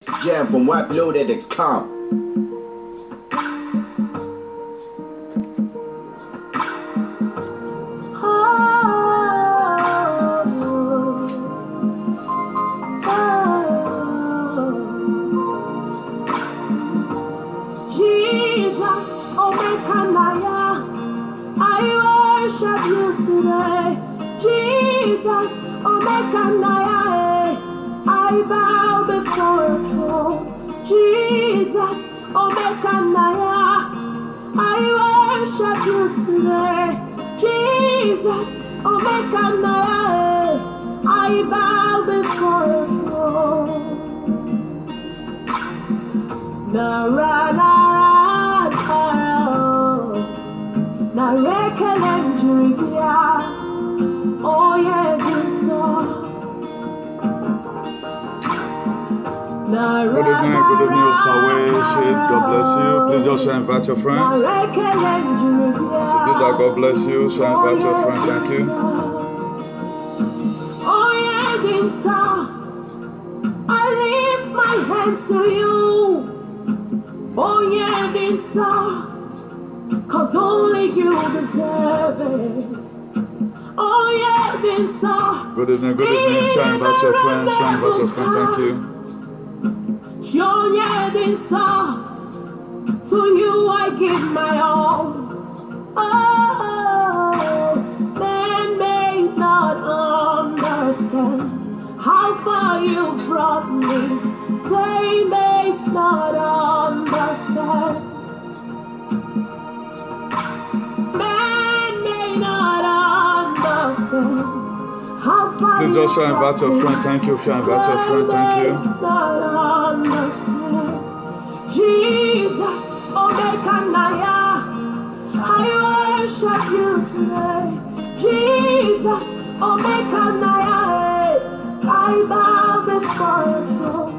Jam from WebLoaded.com. Jesus, Omekanaya, I worship you today. Jesus, Omekanaya, I bow before your throne. Jesus, Omekanaya, I worship you today. Jesus, Omekanaya, I bow before your throne. Nara, nara, nara, narekelendriya, oh yeah, this song. Good evening, Osawe, Shade, God bless you. Please just invite your friend. As you do that, God bless you. So invite your friend, thank you. Oh yeah, this song. I lift my hands to you. Oh yeah, this song. Cause only you deserve it. Oh yeah, this song. Good evening, shine about your friend, thank you. Oh yeah, this song. To you I give my all. Oh, men may not understand how far you brought me. They may not understand. Please also invite your friend, thank you. Invite your friend, thank you. Jesus, Omekanaya, I worship you today. Jesus, Omekanaya, I bow before your throne.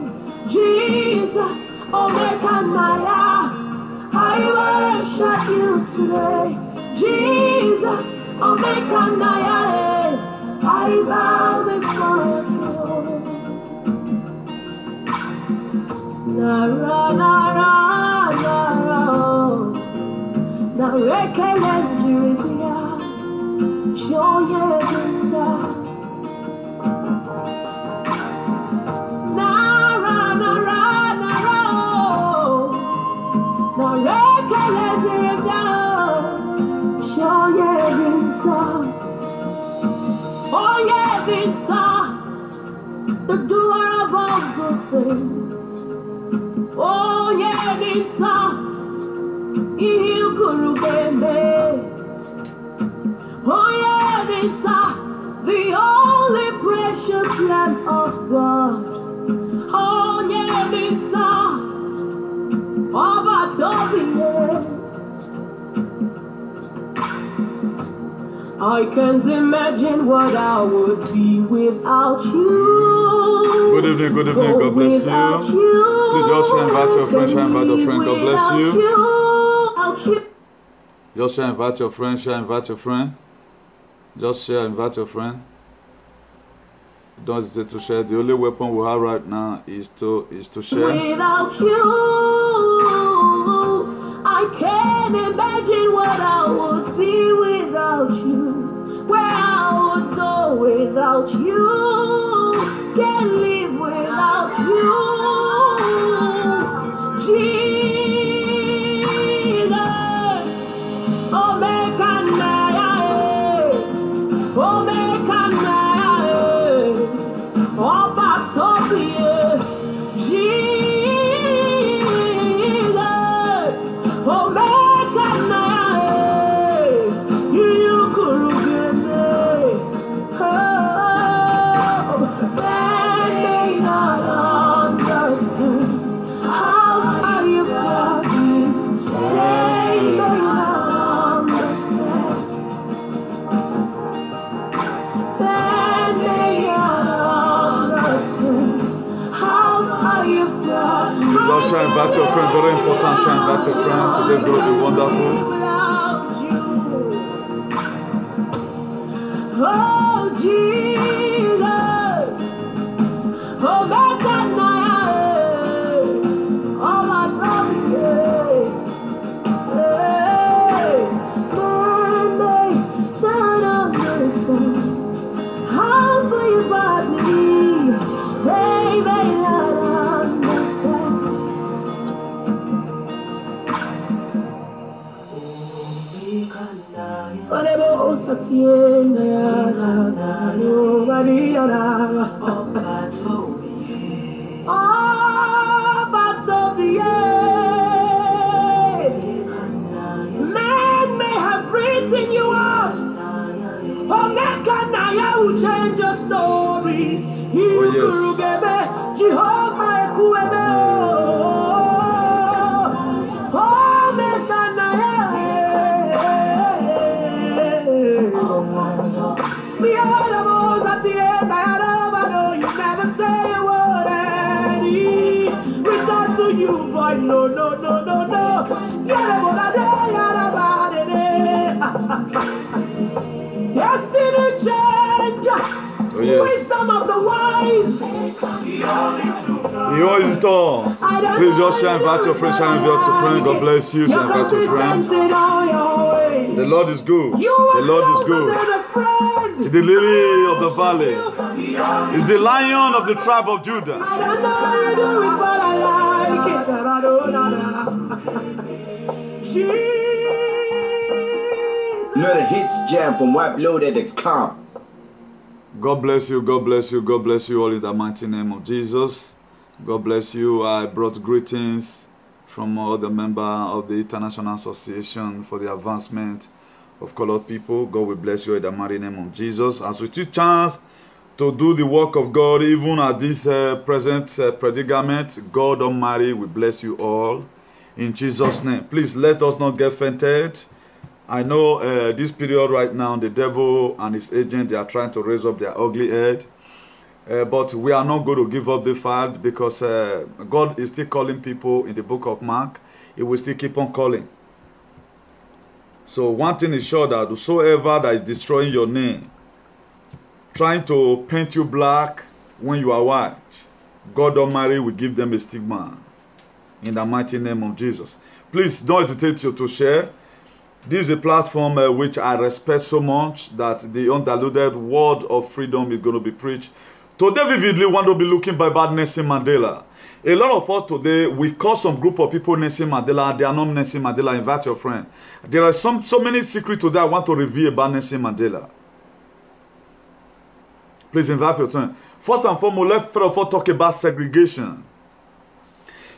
Jesus, Omekanaya, I worship you today. Jesus, Omekanaya, I bow before your throne. Nara, nara, nara, narekelendriya, shoyedisa. Nara, nara, nara, narekelendriya, shoyedisa. Oh yeah, this the doer of all good things. Oh yeah, this you guru bembe. Oh yeah, this the only precious Lamb of God. Oh yeah, this I can't imagine what I would be without you. Good evening, God bless you. Please also invite your friend, God bless you. Just share, invite your friend, Just share, invite your friend. Don't hesitate to share. The only weapon we have right now is to share. Without you, I can't imagine what I would be without you. Where I would go without you. Can't live without you. Jesus, Omekanaya, Omekanaya, Obatopie, Jesus, Omekanaya, you could get me. Oh, they may not understand how far you brought me. They may not understand. They may not understand how far you brought me. Please also invite your friend, very important, invite your friend. Today's going to be wonderful. Oh, Jesus, oh, Men may have written you off. Omekanaya will change your story. Jehovah Ekuebe. Omekanaya. Me all the most at the end. I know you never say a word. And he return to you, boy. No. Destiny change. Oh, yes. Wisdom of the wise. He always done. Please just share and invite your friend, God bless you. Share and invite your friend. The Lord is good. The Lord is good. He's the lily of the valley. He's the lion of the tribe of Judah. I don't know how you do it, but I like it. Another hits jam from WhiteLoaded.com. God bless you, God bless you, God bless you all in the mighty name of Jesus. God bless you. I brought greetings from all the members of the International Association for the Advancement of Colored People. God will bless you in the mighty name of Jesus. As we take chance to do the work of God, even at this present predicament, God Almighty will bless you all in Jesus' name. Please let us not get fainted. I know this period right now, the devil and his agent, they are trying to raise up their ugly head. But we are not going to give up the fight because God is still calling people in the book of Mark. He will still keep on calling. So one thing is sure, that whosoever that is destroying your name, trying to paint you black when you are white, God Almighty will give them a stigma in the mighty name of Jesus. Please don't hesitate to share. This is a platform which I respect so much, that the undiluted word of freedom is going to be preached. Today, vividly, want to be looking by bad Nelson Mandela. A lot of us today, we call some group of people Nelson Mandela. They are not Nelson Mandela. Invite your friend. There are so many secrets today I want to reveal about Nelson Mandela. Please invite your friend. First and foremost, let's first of all talk about segregation.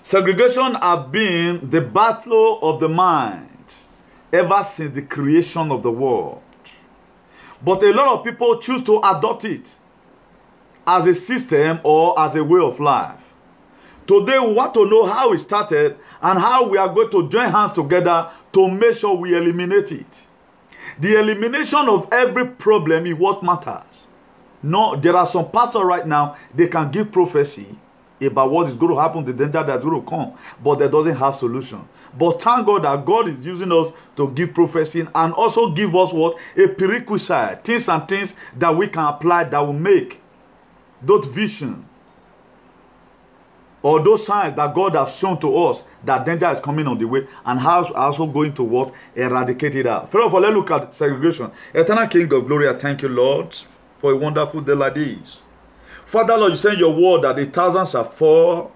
Segregation has been the battle of the mind ever since the creation of the world. But a lot of people choose to adopt it as a system or as a way of life. Today we want to know how it started and how we are going to join hands together to make sure we eliminate it. The elimination of every problem is what matters. No, there are some pastors right now, they can give prophecy about what is going to happen, the danger that's going to come, but they doesn't have solution. But thank God that God is using us to give prophecy and also give us what? A prerequisite, things and things that we can apply that will make those vision or those signs that God has shown to us that danger is coming on the way, and how also going to what? Eradicate it out. First of all, let's look at segregation. Eternal King of Glory, I thank you, Lord, for a wonderful day like this. Father, Lord, you say in your word that 1,000 shall fall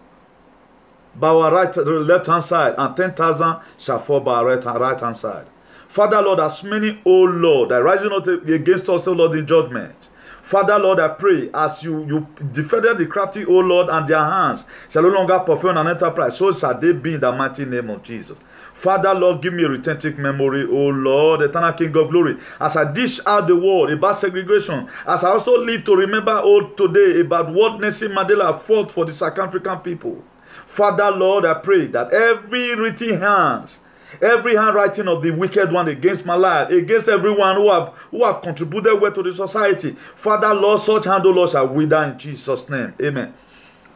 by our left hand side, and 10,000 shall fall by our right hand side. Father, Lord, as many, O Lord, that rising up against us, O Lord, in judgment. Father, Lord, I pray, as you defended the crafty, O Lord, and their hands shall no longer perform an enterprise, so shall they be in the mighty name of Jesus. Father, Lord, give me a retentive memory, O Lord, eternal King of Glory, as I dish out the word about segregation, as I also live to remember today about what Nelson Mandela fought for the South African people. Father, Lord, I pray that every written hands, every handwriting of the wicked one against my life, against everyone who have contributed well to the society, Father, Lord, such hand, O Lord, shall wither in Jesus' name. Amen.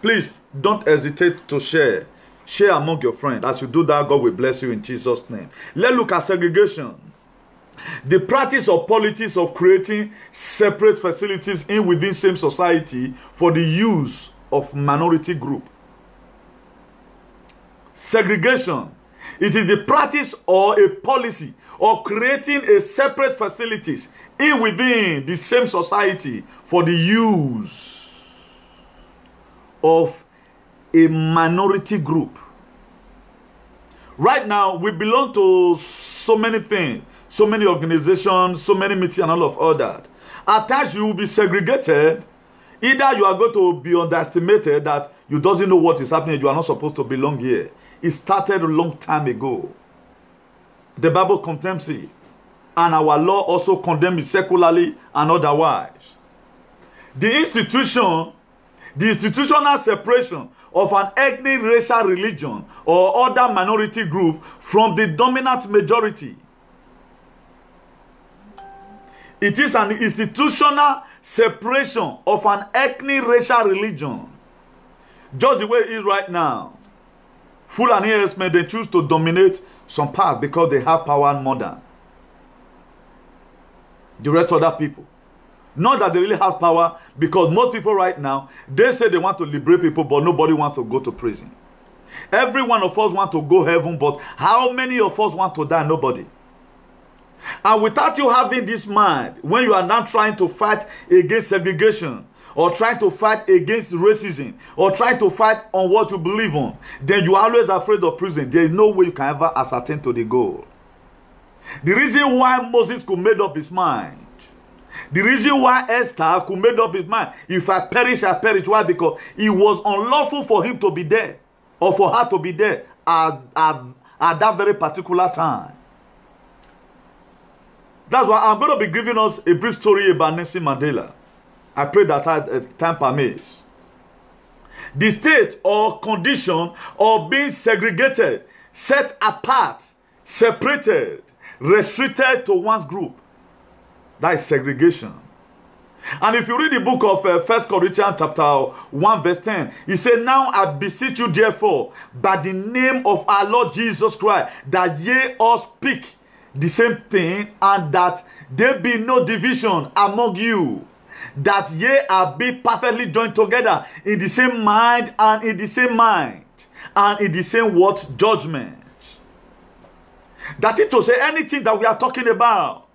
Please don't hesitate to share. Share among your friends. As you do that, God will bless you in Jesus' name. Let's look at segregation. The practice of politics of creating separate facilities in within same society for the use of minority group. Segregation. It is the practice or a policy of creating a separate facilities in within the same society for the use of a minority group. Right now, we belong to so many things, so many organizations, so many meetings and all of all that. At times you will be segregated. Either you are going to be underestimated that you doesn't know what is happening, you are not supposed to belong here. It started a long time ago. The Bible condemns it. And our law also condemns it secularly and otherwise. The institutional separation of an ethnic, racial, religion or other minority group from the dominant majority. It is an institutional separation of an ethnic, racial, religion. Just the way it is right now. Fulani herdsmen, they choose to dominate some parts because they have power more than the rest of other people. Not that they really have power, because most people right now, they say they want to liberate people, but nobody wants to go to prison. Every one of us wants to go heaven, but how many of us want to die? Nobody. And without you having this mind, when you are now trying to fight against segregation, or trying to fight against racism, or trying to fight on what you believe on, then you are always afraid of prison. There is no way you can ever ascertain to the goal. The reason why Moses could make up his mind, the reason why Esther could make up his mind, if I perish, I perish. Why? Because it was unlawful for him to be there, or for her to be there at that very particular time. That's why I'm going to be giving us a brief story about Nelson Mandela. I pray that time permits. The state or condition of being segregated, set apart, separated, restricted to one's group. That is segregation. And if you read the book of 1 Corinthians chapter 1 verse 10, he said, now I beseech you therefore, by the name of our Lord Jesus Christ, that ye all speak the same thing, and that there be no division among you, that ye are be perfectly joined together in the same mind and in the same mind and in the same what? Judgment. That is to say, anything that we are talking about,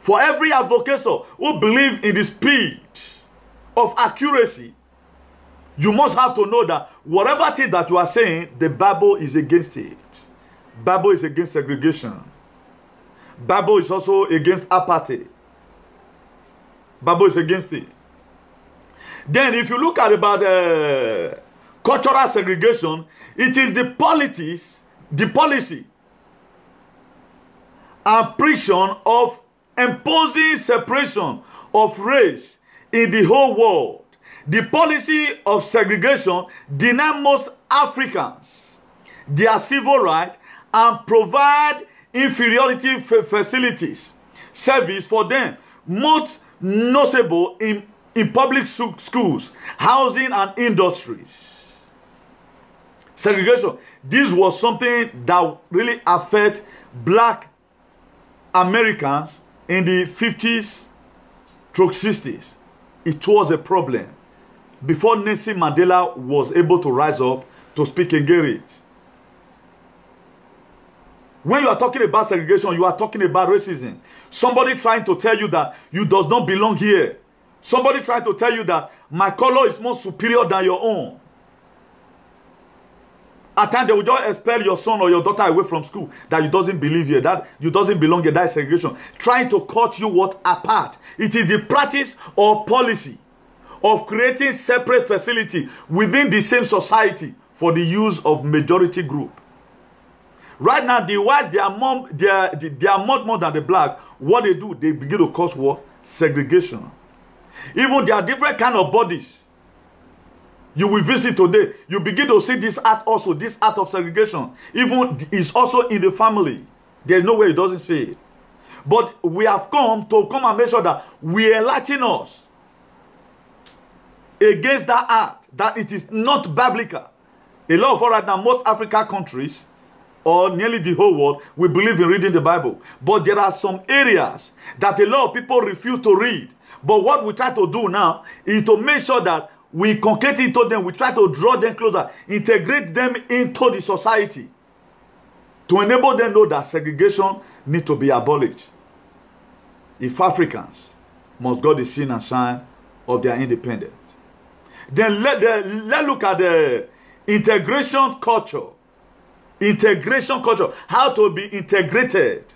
for every advocate who believes in the spirit of accuracy, you must have to know that whatever thing that you are saying, the Bible is against it. Bible is against segregation. Bible is also against apartheid. Bible is against it. Then if you look at about cultural segregation, it is the policy and preaching of imposing separation of race in the whole world. The policy of segregation deny most Africans their civil rights and provide inferiority facilities, service for them, most noticeable in public schools, housing and industries. Segregation. This was something that really affected black Americans in the 50s through 60s. It was a problem before Nelson Mandela was able to rise up to speak against it. When you are talking about segregation, you are talking about racism. Somebody trying to tell you that you does not belong here. Somebody trying to tell you that my color is more superior than your own. At times they will just expel your son or your daughter away from school, that you doesn't believe here, that you doesn't belong here. That is segregation. Trying to cut you what? Apart. It is the practice or policy of creating separate facility within the same society for the use of majority group. Right now, the whites, they are much more than the black. What they do, they begin to cause what? Segregation. Even there are different kind of bodies you will visit today. You begin to see this art also, this art of segregation. Even is also in the family. There's no way it doesn't say it. But we have come and make sure that we enlighten us against that art, that it is not biblical. A lot of all right now, most African countries, or nearly the whole world, we believe in reading the Bible. But there are some areas that a lot of people refuse to read. But what we try to do now is to make sure that we concrete into them, we try to draw them closer, integrate them into the society, to enable them to know that segregation needs to be abolished. If Africans must go the sin and shine of their independence. Then let's look at the integration culture. Integration culture. How to be integrated.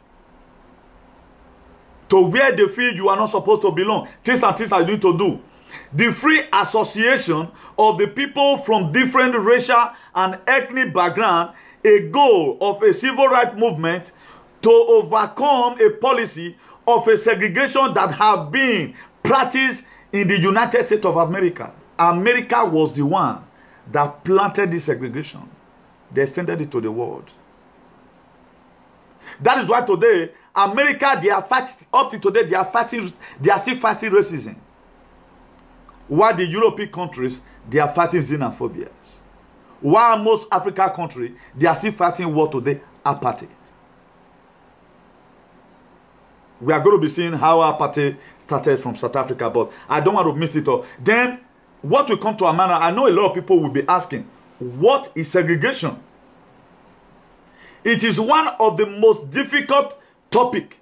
to where they feel you are not supposed to belong. Things and things are you need to do. The free association of the people from different racial and ethnic background, a goal of a civil rights movement to overcome a policy of a segregation that have been practiced in the United States of America. America was the one that planted this segregation. They extended it to the world. That is why today, America, they are fighting, up to today, they are still fighting racism. While the European countries, they are fighting xenophobia. While most African countries, they are still fighting what today? Apartheid. We are going to be seeing how apartheid started from South Africa, but I don't want to miss it all. Then, what will come to our mind, I know a lot of people will be asking, what is segregation? It is one of the most difficult topics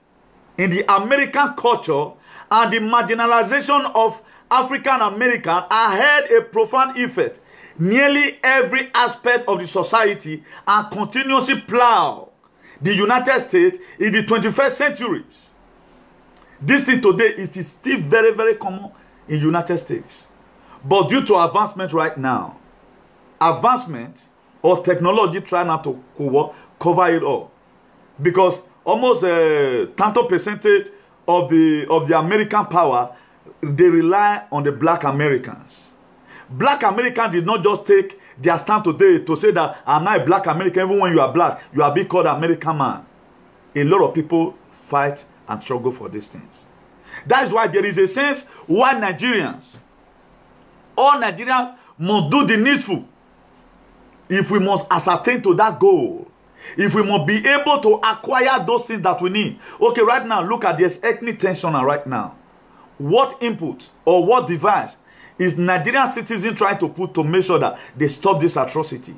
in the American culture, and the marginalization of African Americans had a profound effect. Nearly every aspect of the society and continuously plow the United States in the 21st century. This thing today, it is still very, very common in the United States. But due to advancement right now, advancement or technology try not to cover it all. Because almost tanto percentage of the American power, they rely on the black Americans. Black Americans did not just take their stand today to say that I'm not a black American. Even when you are black, you are being called American man. A lot of people fight and struggle for these things. That is why there is a sense why all Nigerians must do the needful. If we must ascertain to that goal, if we must be able to acquire those things that we need. Okay, right now, look at this ethnic tension right now. What input or what device is Nigerian citizens trying to put to make sure that they stop this atrocity?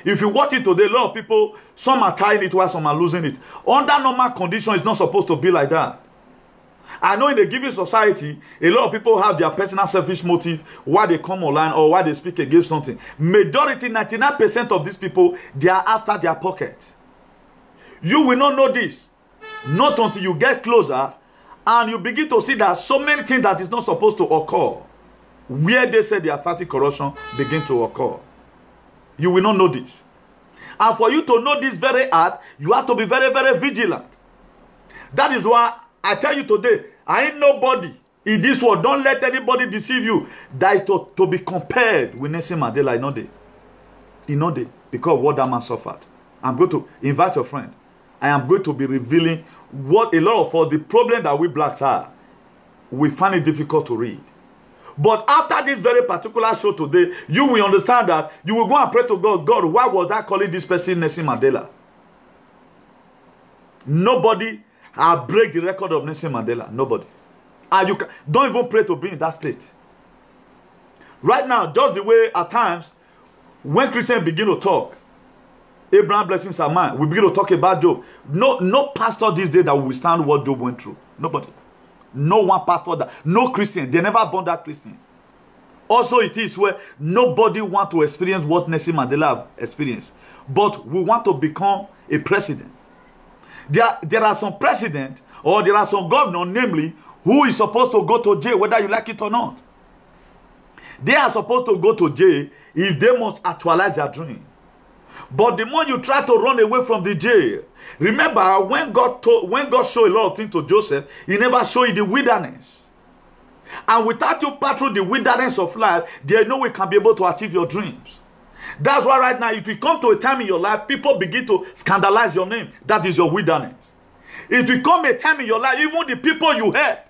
If you watch it today, a lot of people, some are tying it while some are losing it. Under normal conditions, it's not supposed to be like that. I know in a given society, a lot of people have their personal selfish motive why they come online or why they speak against something. Majority, 99% of these people, they are after their pocket. You will not know this, not until you get closer and you begin to see that so many things that is not supposed to occur, where they say they are fighting corruption, begin to occur. You will not know this. And for you to know this very hard, you have to be very, very vigilant. That is why I tell you today, I ain't nobody in this world. Don't let anybody deceive you. That is to be compared with Nelson Mandela. You know they, because of what that man suffered. I'm going to invite your friend. I am going to be revealing what a lot of us, the problem that we blacks are. We find it difficult to read. But after this very particular show today, you will understand that you will go and pray to God. God, why was I calling this person Nelson Mandela? Nobody has break the record of Nelson Mandela. Nobody. And you don't even pray to be in that state. Right now, just the way at times, when Christians begin to talk, Abraham blessings are mine, we begin to talk about Job. No pastor this day that will withstand what Job went through. Nobody. No one pastor, no Christian. They never born that Christian. Also, it is where nobody want to experience what Nelson Mandela experienced. But we want to become a president. There are some presidents or there are some governors, namely, who is supposed to go to jail, whether you like it or not. They are supposed to go to jail if they must actualize their dream. But the more you try to run away from the jail, remember when God showed a lot of things to Joseph, he never showed you the wilderness. And without you pass through the wilderness of life, there is no way you can be able to achieve your dreams. That's why right now, if you come to a time in your life, people begin to scandalize your name. That is your wilderness. If you come a time in your life, even the people you help,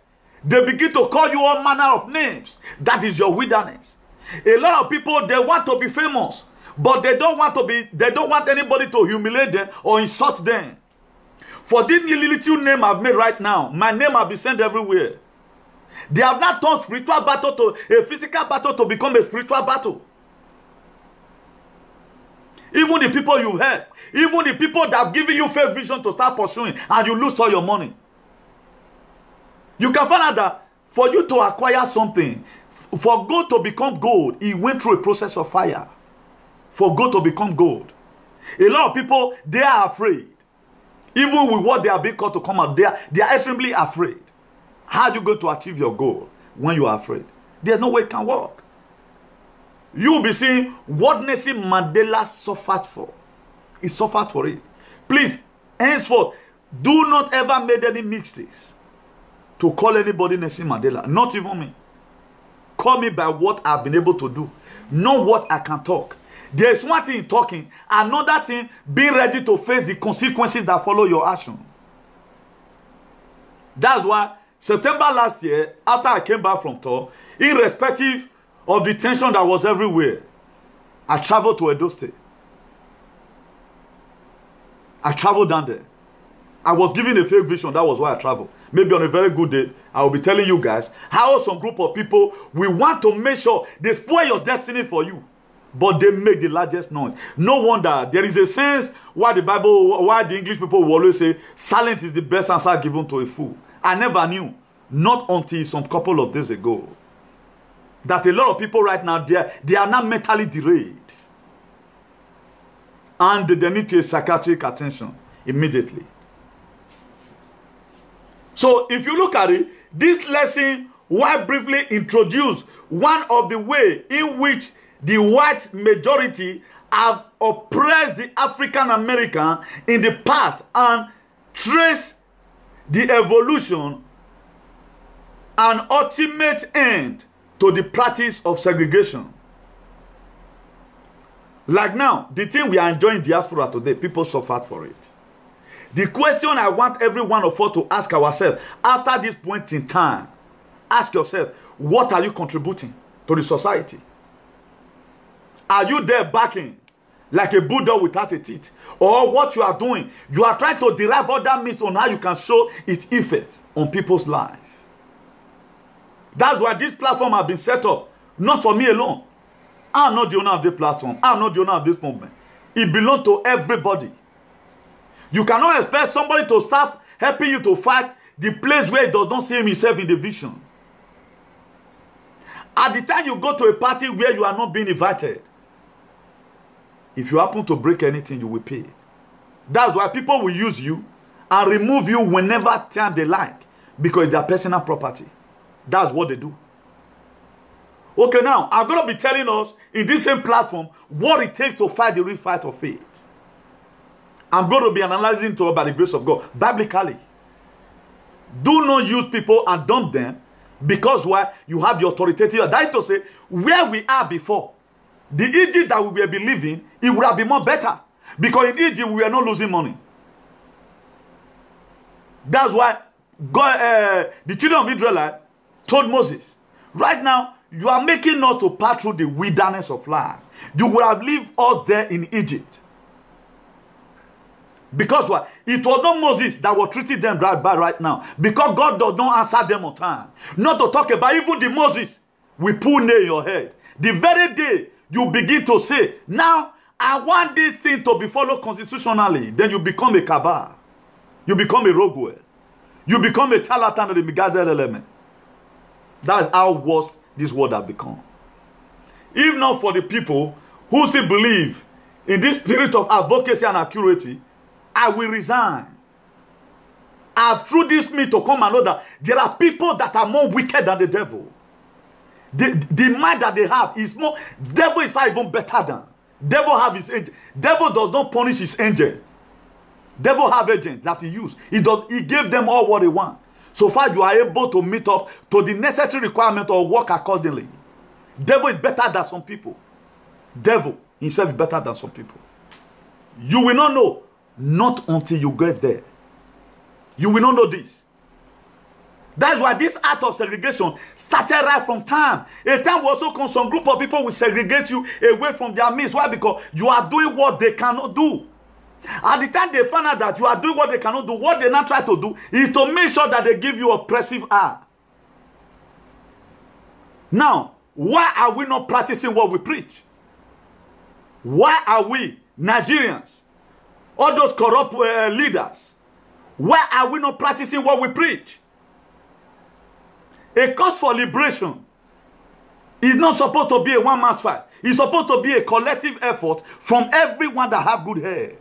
they begin to call you all manner of names. That is your wilderness. A lot of people, they want to be famous, but they don't want anybody to humiliate them or insult them. For this little name I've made right now, my name will be sent everywhere. They have not turned spiritual battle to a physical battle to become a spiritual battle. Even the people you help, even the people that have given you fair vision to start pursuing, and you lose all your money. You can find out that for you to acquire something, for gold to become gold, it went through a process of fire. For gold to become gold. A lot of people, they are afraid. Even with what they are being called to come out, they are extremely afraid. How are you going to achieve your goal when you are afraid? There's no way it can work. You will be seeing what Nelson Mandela suffered for. He suffered for it. Please, henceforth, do not ever make any mistakes to call anybody Nelson Mandela. Not even me. Call me by what I've been able to do, not what I can talk. There's one thing in talking, another thing being ready to face the consequences that follow your action. That's why September last year, after I came back from tour, irrespective of the tension that was everywhere, I traveled to Edo State. I traveled down there. I was given a fake vision. That was why I traveled. Maybe on a very good day, I will be telling you guys how some group of people will want to make sure they spoil your destiny for you. But they make the largest noise. No wonder there is a sense why the English people will always say, silence is the best answer given to a fool. I never knew, not until some couple of days ago, that a lot of people right now, they are not mentally derailed. And they need to psychiatric attention immediately. So if you look at it, this lesson will briefly introduce one of the ways in which the white majority have oppressed the African American in the past and trace the evolution and ultimate end to the practice of segregation. Like now, the thing we are enjoying diaspora today, people suffered for it. The question I want every one of us to ask ourselves after this point in time, ask yourself, what are you contributing to the society? Are you there backing like a bulldog without a teeth? Or what you are doing, you are trying to derive other means on how you can show its effect on people's lives. That's why this platform has been set up, not for me alone. I'm not the owner of the platform. I'm not the owner of this movement. It belongs to everybody. You cannot expect somebody to start helping you to fight the place where he does not see himself in the vision. At the time you go to a party where you are not being invited, if you happen to break anything, you will pay. That's why people will use you and remove you whenever time they like, because it's their personal property. That's what they do. Okay, now, I'm going to be telling us in this same platform what it takes to fight the real fight of faith. I'm going to be analyzing to by the grace of God, biblically. Do not use people and dump them because why? You have the authoritative. That is to say, where we are before, the Egypt that we will be living, it would have been more better. Because in Egypt, we are not losing money. That's why God, the children of Israel told Moses, right now, you are making us to pass through the wilderness of life. You would have lived us there in Egypt. Because what? It was not Moses that was treating them right bad right now. Because God does not answer them on time. Not to talk about even the Moses we pull nail in your head. The very day you begin to say, now I want this thing to be followed constitutionally, then you become a cabal. You become a rogue. You become a charlatan of the Migazel element. That's how worse this world has become. If not for the people who still believe in this spirit of advocacy and accuracy, I will resign. I've through this me to come and know that there are people that are more wicked than the devil. The mind that they have is more. Devil is not even better than. Devil have his angel. Devil does not punish his angel. Devil have agents that he use. He gave them all what they want. So far you are able to meet up to the necessary requirement or work accordingly. Devil is better than some people. Devil himself is better than some people. You will not know. Not until you get there. You will not know this. That's why this act of segregation started right from time. A time will also come, some group of people will segregate you away from their midst. Why? Because you are doing what they cannot do. At the time they find out that you are doing what they cannot do, what they now try to do is to make sure that they give you oppressive eye. Now, why are we not practicing what we preach? Why are we, Nigerians, all those corrupt leaders, why are we not practicing what we preach? A cause for liberation is not supposed to be a one-man's fight. It's supposed to be a collective effort from everyone that have good head.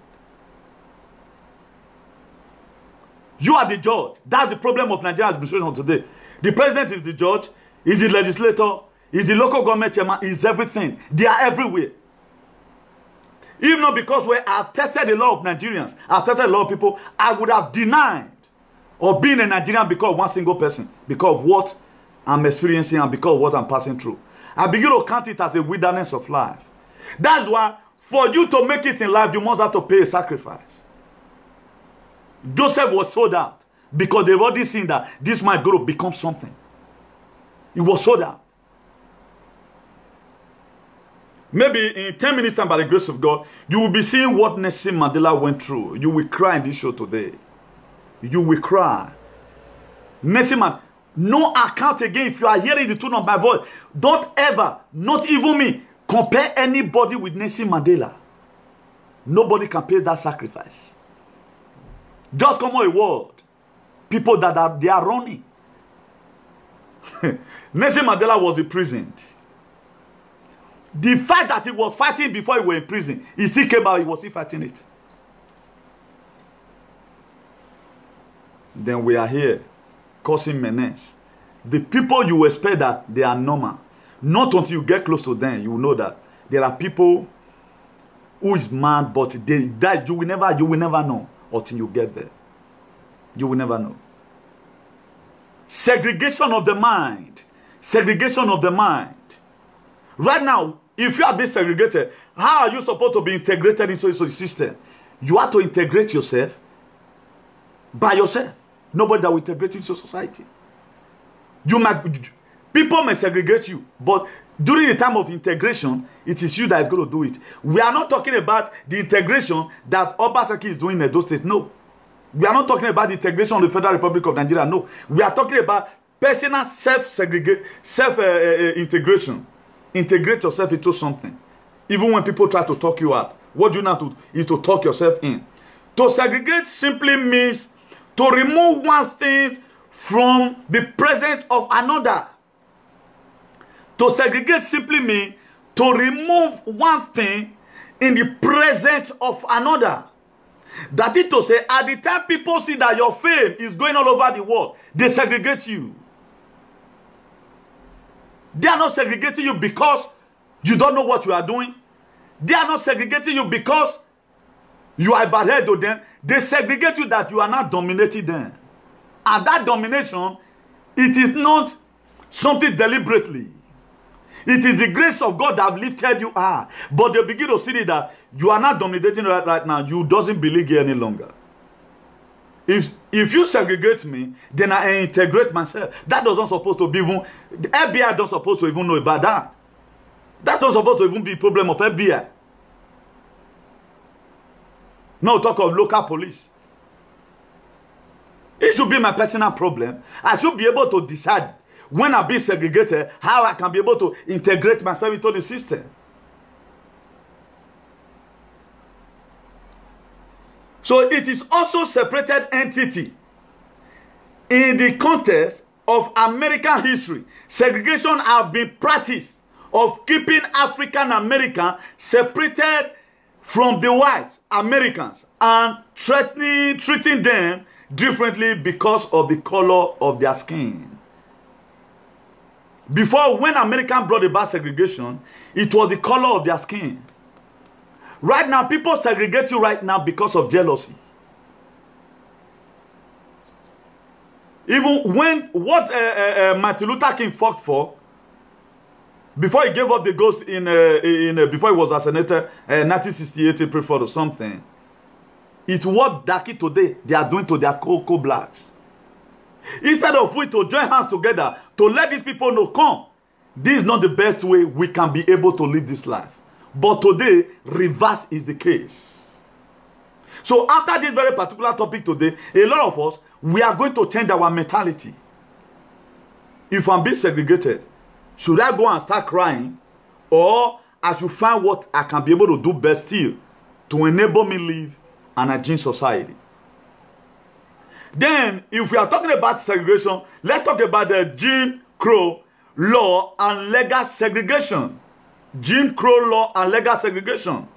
You are the judge. That's the problem of Nigerian administration today. The president is the judge, is the legislator, is the local government chairman, is everything. They are everywhere. If not because I've tested a lot of Nigerians, I've tested a lot of people, I would have denied of being a Nigerian because of one single person, because of what I'm experiencing and because of what I'm passing through. I begin to count it as a wilderness of life. That's why for you to make it in life, you must have to pay a sacrifice. Joseph was sold out because they've already seen that this might grow, become something. He was sold out. Maybe in 10 minutes time, by the grace of God, you will be seeing what Nelson Mandela went through. You will cry in this show today. You will cry. Nelson Mandela, no account again. If you are hearing the tone of my voice, don't ever, not even me, compare anybody with Nelson Mandela. Nobody can pay that sacrifice. Just come on a word. People that they are running. Nelson Mandela was imprisoned. The fact that he was fighting before he was in prison, he still came out, he was still fighting it. Then we are here causing menace. The people you expect that they are normal. Not until you get close to them, you will know that there are people who is mad, but that you will never know until you get there. You will never know. Segregation of the mind. Segregation of the mind. Right now, if you are being segregated, how are you supposed to be integrated into the system? You have to integrate yourself by yourself. Nobody that will integrate into society. People may segregate you, but during the time of integration, it is you that is going to do it. We are not talking about the integration that Obaseki is doing in Edo State. No. We are not talking about the integration of the Federal Republic of Nigeria. No. We are talking about personal self-integration. Integrate yourself into something. Even when people try to talk you out, what you have to do is to talk yourself in. To segregate simply means to remove one thing from the presence of another. To segregate simply means to remove one thing in the presence of another. That is to say, at the time people see that your fame is going all over the world, they segregate you. They are not segregating you because you don't know what you are doing. They are not segregating you because you are bad head to them. They segregate you that you are not dominating them. And that domination, it is not something deliberately. It is the grace of God that lifted you high. But they begin to see that you are not dominating right now. You doesn't believe you any longer. If you segregate me, then I integrate myself. That doesn't supposed to be even... The FBI don't supposed to even know about that. That doesn't supposed to even be a problem of FBI. No talk of local police. It should be my personal problem. I should be able to decide when I be segregated, how I can be able to integrate myself into the system. So it is also separated entity. In the context of American history, segregation has been practiced of keeping African Americans separated from the white Americans and treating them differently because of the color of their skin. Before, when Americans brought about segregation, it was the color of their skin. Right now, people segregate you right now because of jealousy. Even when what Martin Luther King fought for, before he gave up the ghost before he was assassinated, 1968 April 4 or something, it's what Daki today they are doing to their co-blacks. Instead of we to join hands together to let these people know, come, this is not the best way we can be able to live this life. But today, reverse is the case. So after this very particular topic today, a lot of us, we are going to change our mentality. If I'm being segregated, should I go and start crying? Or I should find what I can be able to do best still to enable me live in a Jim society? Then, if we are talking about segregation, let's talk about the Jim Crow law and legal segregation. Jim Crow law and legal segregation.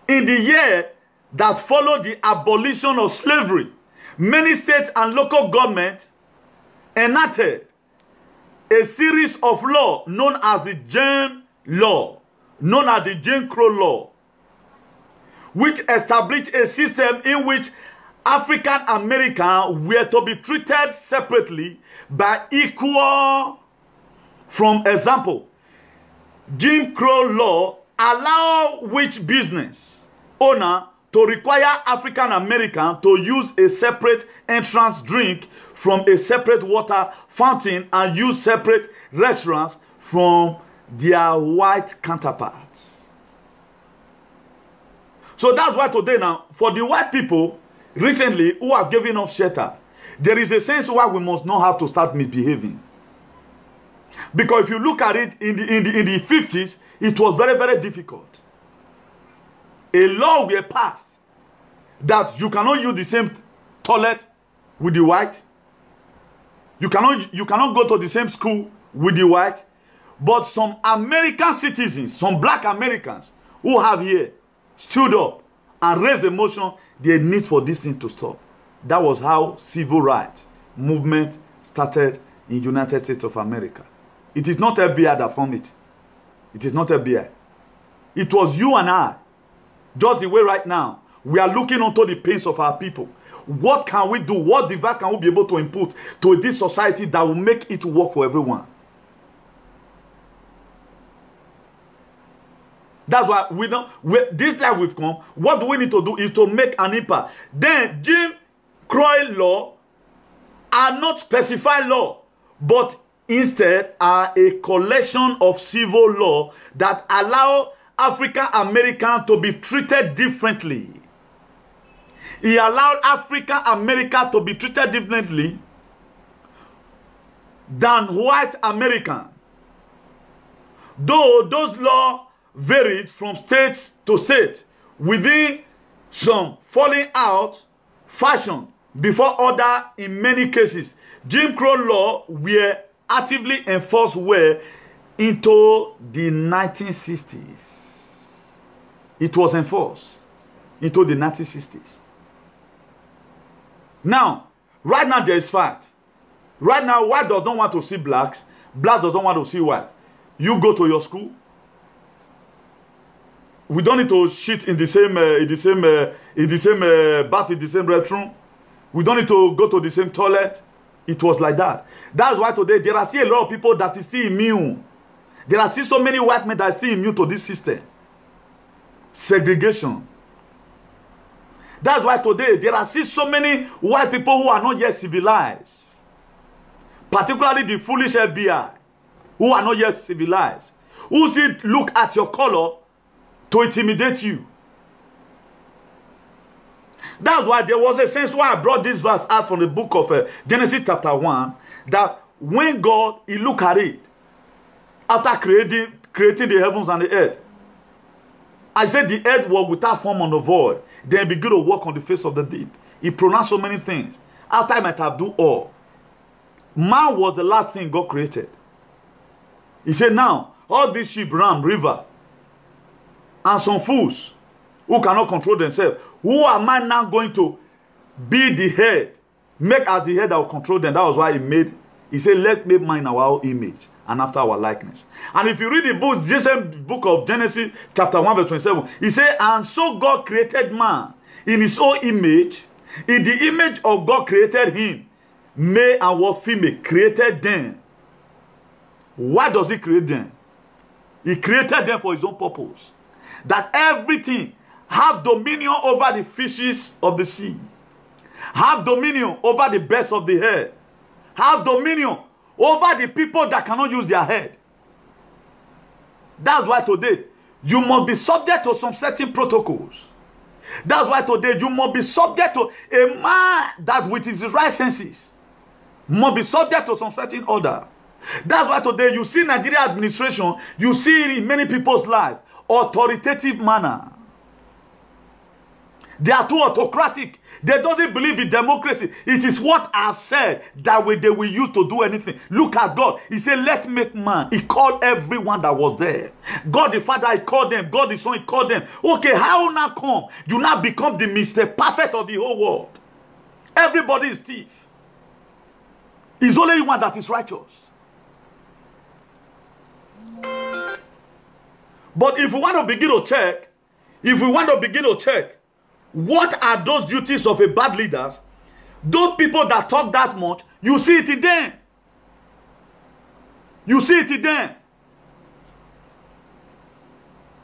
In the year that followed the abolition of slavery, many states and local governments enacted a series of law known as the Jim Law, known as the Jim Crow Law, which established a system in which African Americans were to be treated separately by equal. From example, Jim Crow law allow which business owner to require African American to use a separate entrance drink from a separate water fountain and use separate restaurants from their white counterparts. So that's why today now, for the white people recently who have given up shelter, there is a sense why we must not have to start misbehaving. Because if you look at it in the 50s, it was very, very difficult. A law was passed that you cannot use the same toilet with the white. You cannot go to the same school with the white. But some American citizens, some black Americans who have here stood up and raised a motion, they need for this thing to stop. That was how civil rights movement started in the United States of America. It is not FBI that formed it. It is not FBI. It was you and I. Just the way right now, we are looking onto the pains of our people. What can we do? What device can we be able to input to this society that will make it work for everyone? That's why this life we've come, what do we need to do is to make an impact. Then Jim Crow law are not specified law, but instead are a collection of civil law that allow African Americans to be treated differently. He allowed African Americans to be treated differently than white Americans. Though those laws varied from state to state, within some falling out fashion before other in many cases. Jim Crow law were actively enforced well into the 1960s. It was enforced into the 1960s. Now, right now there is fact. Right now, white does not want to see blacks. Black does not want to see white. You go to your school. We don't need to shit in the same bath, in the same restroom. We don't need to go to the same toilet. It was like that. That's why today there are still a lot of people that is still immune. There are still so many white men that are still immune to this system. Segregation. That's why today there are still so many white people who are not yet civilized. Particularly the foolish FBI, who are not yet civilized. Who still look at your color to intimidate you. That's why there was a sense why I brought this verse out from the book of Genesis chapter 1, that when God, he looked at it, after creating the heavens and the earth, I said the earth was without form and void, then began to walk on the face of the deep. He pronounced so many things. After I might have done all, man was the last thing God created. He said, now, all these sheep, ram, river, and some fools who cannot control themselves, who am I now going to be the head? Make as the head that will control them. That was why he said, let make man in our image and after our likeness. And if you read the book, this same book of Genesis chapter 1 verse 27, he said, and so God created man in his own image. In the image of God created him. Male and what female created them. Why does he create them? He created them for his own purpose. That everything have dominion over the fishes of the sea. Have dominion over the birds of the air. Have dominion over the people that cannot use their head. That's why today you must be subject to some certain protocols. That's why today you must be subject to a man that with his right senses must be subject to some certain order. That's why today you see Nigeria administration, you see it in many people's lives, authoritative manner. They are too autocratic. They doesn't believe in democracy. It is what I've said that way they will use to do anything. Look at God. He said, let make man. He called everyone that was there. God the Father, he called them. God the Son, he called them. Okay, how now come? You now become the Mr. Perfect of the whole world. Everybody is thief. It's only one that is righteous. But if we want to begin to check, what are those duties of a bad leader? Those people that talk that much, you see it in them. You see it in them.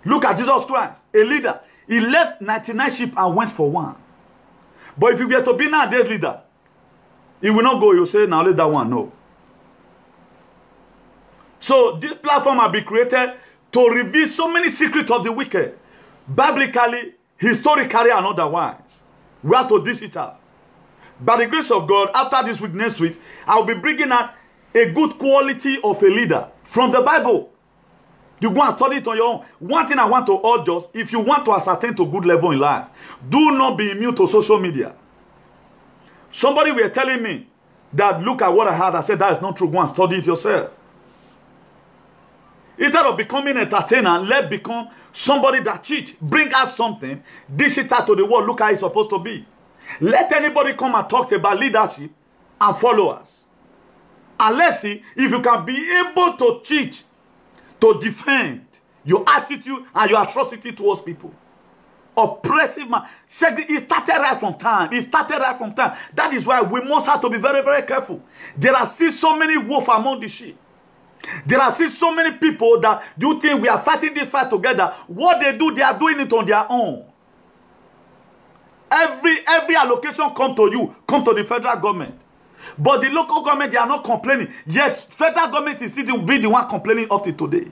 Look at Jesus Christ, a leader. He left 99 sheep and went for one. But if you were to be nowadays leader, he will not go. You say, now let that one know. So this platform has been created to reveal so many secrets of the wicked, biblically, historically, and otherwise. We have to dish it out. By the grace of God, after this week, next week, I'll be bringing out a good quality of a leader from the Bible. You go and study it on your own. One thing I want to urge us, if you want to ascertain to good level in life, do not be immune to social media. Somebody were telling me that, look at what I had. I said, that is not true. Go and study it yourself. Instead of becoming an entertainer, let's become somebody that teach. Bring us something. Dish it out to the world. Look how it's supposed to be. Let anybody come and talk about leadership and followers. And let's see if you can be able to teach, to defend your attitude and your atrocity towards people. Oppressive man. It started right from time. It started right from time. That is why we must have to be very, very careful. There are still so many wolves among the sheep. There are still so many people that you think we are fighting this fight together. What they do, they are doing it on their own. Every allocation come to you, come to the federal government. But the local government, they are not complaining. Yet, federal government is still be the one complaining up to today.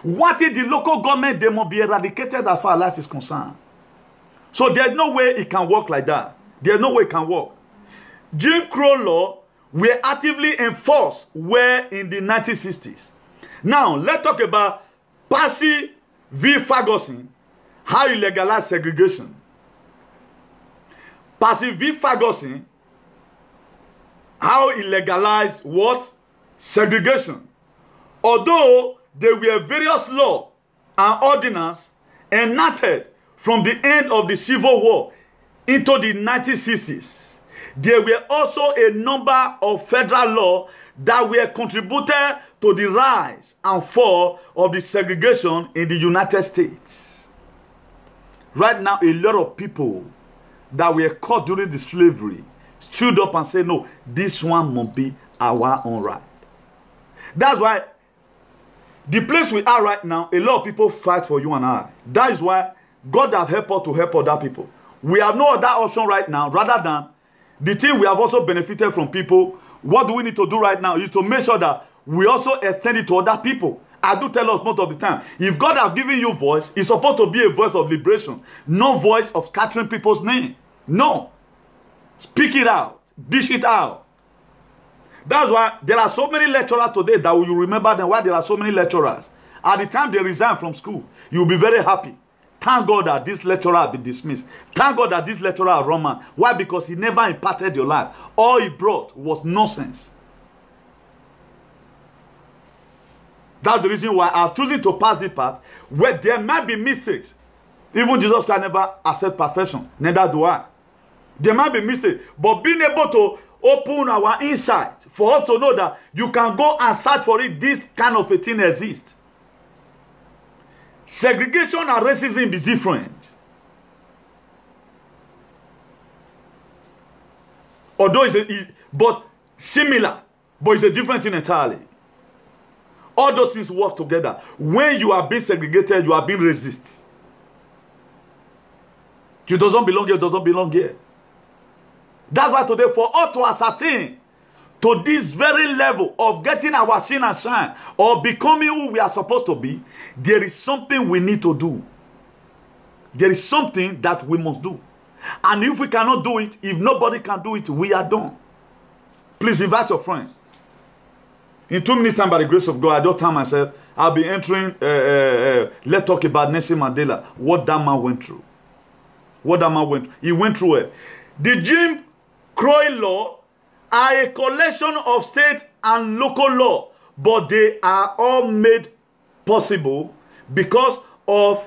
What is the local government? They must be eradicated as far as life is concerned. So there's no way it can work like that. There's no way it can work. Jim Crow law were actively enforced where in the 1960s. Now, let's talk about Passy v. Ferguson, how he legalized segregation. Passy v. Ferguson, how he legalized what? Segregation. Although there were various laws and ordinances enacted from the end of the Civil War into the 1960s, there were also a number of federal laws that were contributed to the rise and fall of the segregation in the United States. Right now, a lot of people that were caught during the slavery stood up and said, no, this one must be our own right. That's why the place we are right now, a lot of people fight for you and I. That is why God has helped us to help other people. We have no other option right now rather than the thing we have also benefited from people. What do we need to do right now is to make sure that we also extend it to other people. I do tell us most of the time, if God has given you voice, it's supposed to be a voice of liberation, no voice of scattering people's name. No. Speak it out. Dish it out. That's why there are so many lecturers today that you remember them. Why there are so many lecturers. At the time they resign from school, you'll be very happy. Thank God that this lecturer has been dismissed. Thank God that this lecturer is Roman. Why? Because he never impacted your life. All he brought was nonsense. That's the reason why I've chosen to pass the path where there might be mistakes. Even Jesus Christ never accept perfection. Neither do I. There might be mistakes. But being able to open our insight for us to know that you can go and search for it, this kind of a thing exists. Segregation and racism is different. Although but similar, but it's a different thing entirely. All those things work together. When you are being segregated, you are being resisted. You doesn't belong here, doesn't belong here. That's why today, for us to ascertain to this very level of getting our sin and shine or becoming who we are supposed to be, there is something we need to do. There is something that we must do. And if we cannot do it, if nobody can do it, we are done. Please invite your friends. In 2 minutes time, by the grace of God, I just tell myself, I'll be entering, let's talk about Nelson Mandela, what that man went through. What that man went through. He went through it. The Jim Crow law are a collection of state and local law, but they are all made possible because of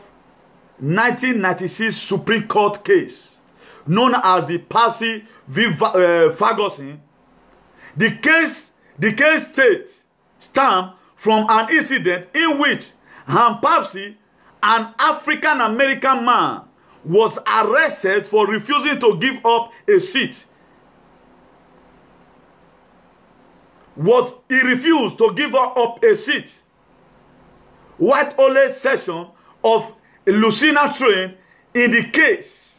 1996 Supreme Court case known as the Passy v. Ferguson. The case state stamp from an incident in which Hampapsi, an African American man, was arrested for refusing to give up a seat. He refused to give up a seat. White-Ole session of Lucina train in the case.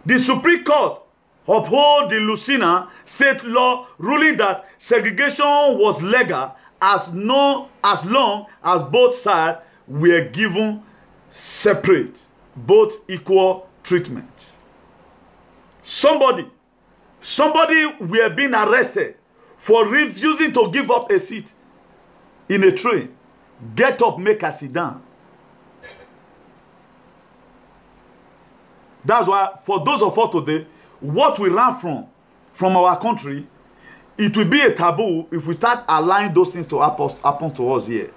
The Supreme Court upheld the Lucina state law ruling that segregation was legal as long as both sides were given separate, both equal treatment. Somebody were being arrested for refusing to give up a seat in a train. Get up, make a sit down. That's why, for those of us today, what we ran from our country, it will be a taboo if we start allowing those things to happen to us here.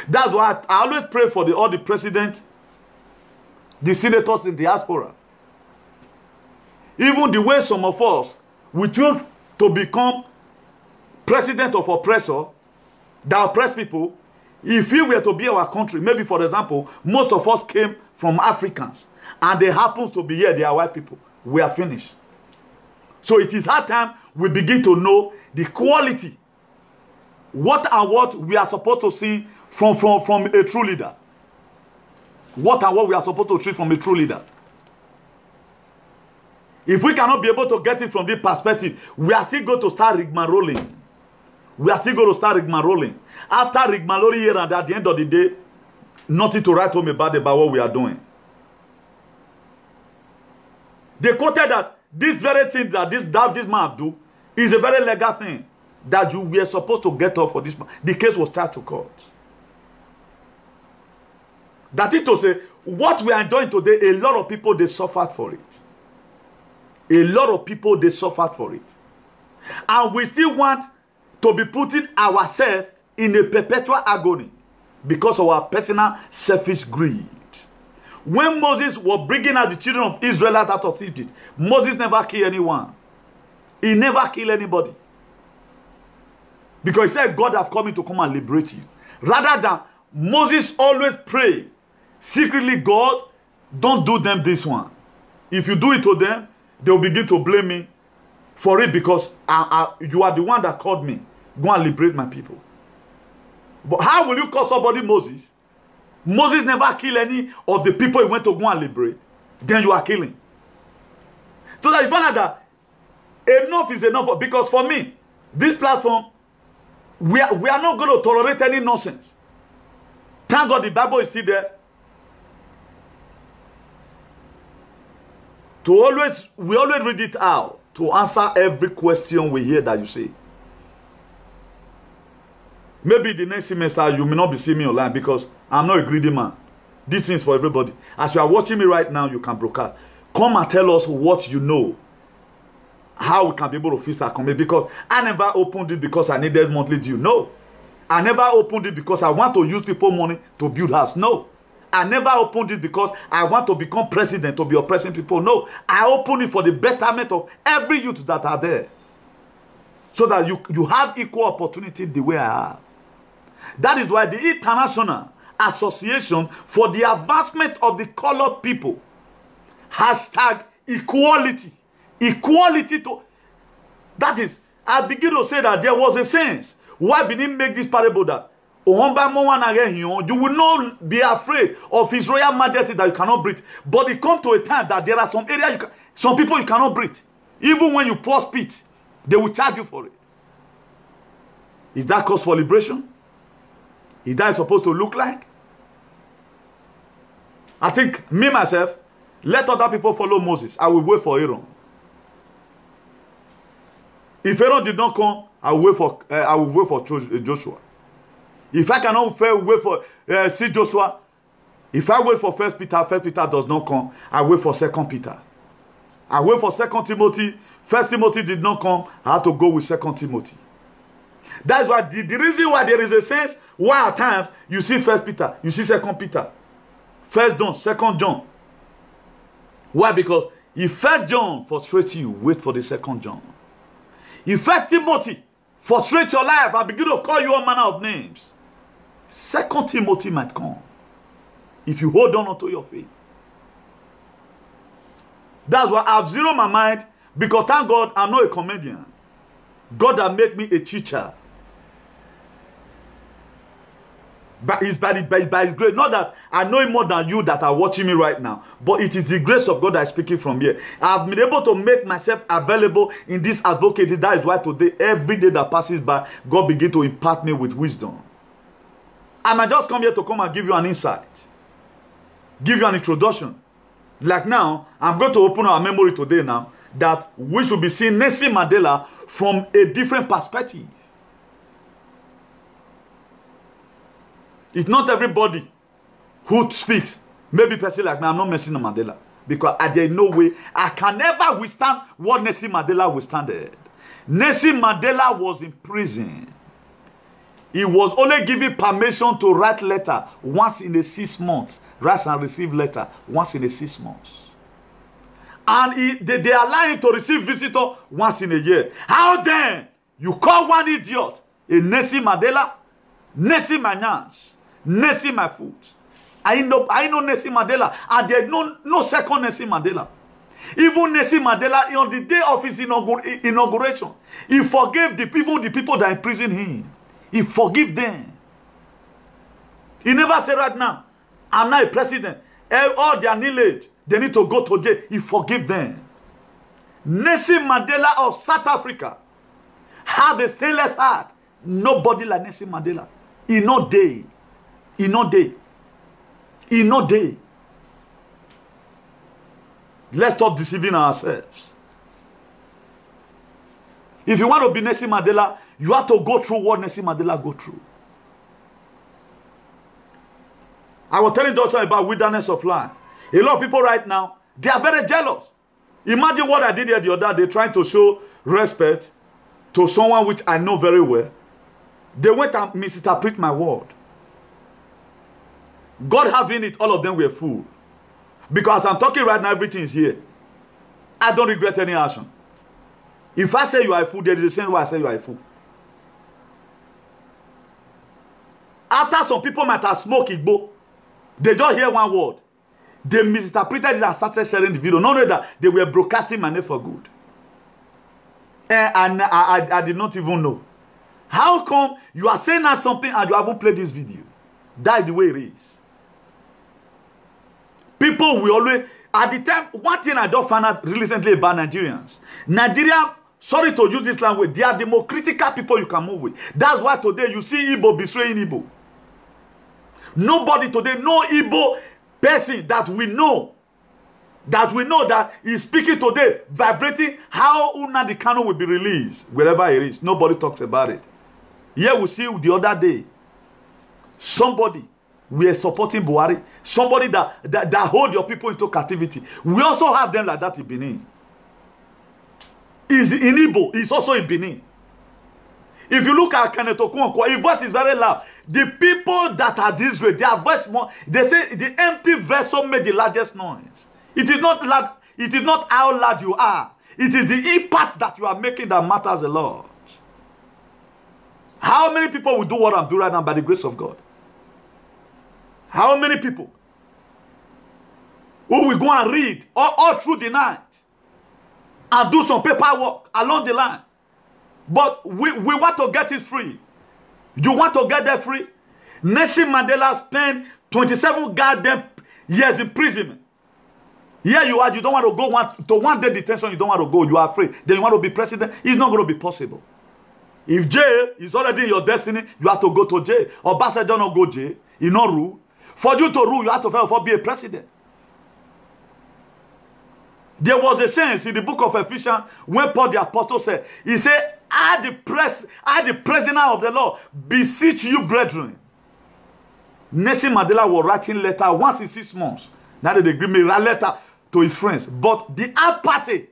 That's why I always pray for all the presidents, the senators in the diaspora. Even the way some of us, we choose to become president of oppressor, that oppress people. If we were to be our country, maybe for example, most of us came from Africans, and they happen to be here, they are white people. We are finished. So it is hard time we begin to know the quality, what we are supposed to see from a true leader. What we are supposed to treat from a true leader. If we cannot be able to get it from this perspective, we are still going to start rigmaroling. After rigmaroling here and at the end of the day, nothing to write home about what we are doing. They quoted that this very thing that this man do is a very legal thing that you were supposed to get off for this man. The case was tried to court. That is to say, what we are enjoying today, a lot of people, they suffered for it. A lot of people, they suffered for it. And we still want to be putting ourselves in a perpetual agony because of our personal selfish greed. When Moses was bringing out the children of Israel out of Egypt, Moses never killed anyone. He never killed anybody. Because he said, God have come in to come and liberate you. Rather than Moses always pray secretly, God, don't do them this one. If you do it to them, they will begin to blame me for it because you are the one that called me. Go and liberate my people. But how will you call somebody Moses? Moses never killed any of the people he went to go and liberate. Then you are killing. So that you find out that enough is enough. Because for me, this platform, we are not going to tolerate any nonsense. Thank God the Bible is still there. We always read it out to answer every question we hear that you say. Maybe the next semester you may not be seeing me online because I'm not a greedy man. This is for everybody. As you are watching me right now, you can broadcast. Come and tell us what you know. How we can be able to fix our community. Because I never opened it because I needed monthly due. No. I never opened it because I want to use people's money to build house. No. I never opened it because I want to become president to be oppressing people. No. I opened it for the betterment of every youth that are there. So that you have equal opportunity the way I have. That is why the International Association for the Advancement of the Colored People, hashtag equality. Equality to... That is, I begin to say that there was a sense why we didn't make this parable that you will not be afraid of His Royal Majesty that you cannot breathe. But it comes to a time that there are some areas, some people you cannot breathe. Even when you pour spit, they will charge you for it. Is that cause for liberation? Is that supposed to look like? I think me, myself, let other people follow Moses. I will wait for Aaron. If Aaron did not come, I will wait for Joshua. If I cannot wait for see Joshua, if I wait for 1 Peter does not come, I wait for 2 Peter. I wait for 2 Timothy. 1 Timothy did not come, I have to go with 2 Timothy. That's why the reason why there is a sense why at times you see 1 Peter, you see 2 Peter, 1 John, 2 John. Why? Because if 1 John frustrates you, wait for the 2 John. If 1 Timothy frustrates your life, I begin to call you all manner of names. 2 Timothy might come. If you hold on to your faith. That's why I've zeroed my mind, because thank God I'm not a comedian. God has made me a teacher. But it's by His grace. Not that I know Him more than you that are watching me right now, but it is the grace of God that is speaking from here. I've been able to make myself available in this advocacy. That is why today, every day that passes by, God begins to impart me with wisdom. I might just come here to come and give you an insight, give you an introduction. Like now, I'm going to open our memory today now, that we should be seeing Nelson Mandela from a different perspective. It's not everybody who speaks. Maybe person like me, I'm not Nelson Mandela. Because there's no way I can never withstand what Nelson Mandela withstanded. Nelson Mandela was in prison. He was only given permission to write letter once in a 6 months. Write and receive letter once in a 6 months. And they allow him to receive visitor once in a year. How then you call one idiot a Nelson Mandela? Nelson Manyans. Nelson my foot. I know Nelson Mandela, and there's no second Nelson Mandela. Even Nelson Mandela, on the day of his inauguration, he forgave even the people that imprisoned him. He forgave them. He never said right now, I'm not a president. All their knowledge, they need to go to jail. He forgave them. Nelson Mandela of South Africa had a stainless heart. Nobody like Nelson Mandela. He no day. He no day. He no day. Let's stop deceiving ourselves. If you want to be Nelson Mandela, you have to go through what Nelson Mandela go through. I was telling Doctor about wilderness of life. A lot of people right now, they are very jealous. Imagine what I did here the other day, trying to show respect to someone which I know very well. They went and misinterpret my word. God having it, all of them were fool. Because I'm talking right now, everything is here. I don't regret any action. If I say you are a fool, there is a sense why I say you are a fool. After some people might have smoked Igbo, they just hear one word. They misinterpreted it and started sharing the video. Not only that, they were broadcasting my name for good. And I did not even know. How come you are saying that something and you haven't played this video? That is the way it is. People will always, at the time, one thing I just found out recently about Nigerians. Nigeria, sorry to use this language, they are the more critical people you can move with. That's why today you see Igbo betraying Igbo. Nobody today, no Igbo person that we know that is speaking today, vibrating how Nnamdi Kanu will be released, wherever it is. Nobody talks about it. Here we see the other day, somebody we are supporting Buhari, somebody that hold your people into captivity. We also have them like that in Benin. Is in Igbo, he's also in Benin. If you look at Kenneth Okonkwo, his voice is very loud. The people that are this way, their voice more, they say the empty vessel made the largest noise. It is not loud, it is not how loud you are. It is the impact that you are making that matters a lot. How many people will do what I'm doing right now by the grace of God? How many people who will go and read all through the night and do some paperwork along the line? But we want to get it free. You want to get that free? Nelson Mandela spent 27 goddamn years in prison. Here you are, you don't want to go to one day detention, you don't want to go, you are afraid. Then you want to be president, it's not going to be possible. If jail is already in your destiny, you have to go to jail. Obasanjo don't go jail, he not rule. For you to rule, you have to be a president. There was a sense in the book of Ephesians when Paul the apostle said, he said, I the prisoner of the Lord, beseech you, brethren. Nelson Mandela was writing letter once in 6 months. Now they give me a letter to his friends. But the apathy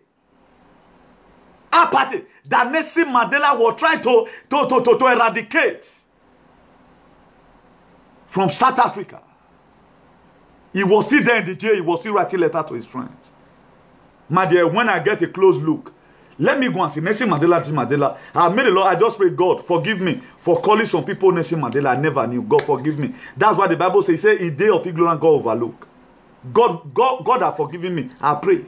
that Nelson Mandela was trying to eradicate from South Africa, he was still there in the jail, he was still writing letter to his friends. My dear, when I get a close look, Let me go and say, Nelson Mandela. I made a law. I just pray, God, forgive me for calling some people Nelson Mandela. I never knew. God, forgive me. That's why the Bible says, a day of ignorance, God overlook. God has forgiven me. I prayed.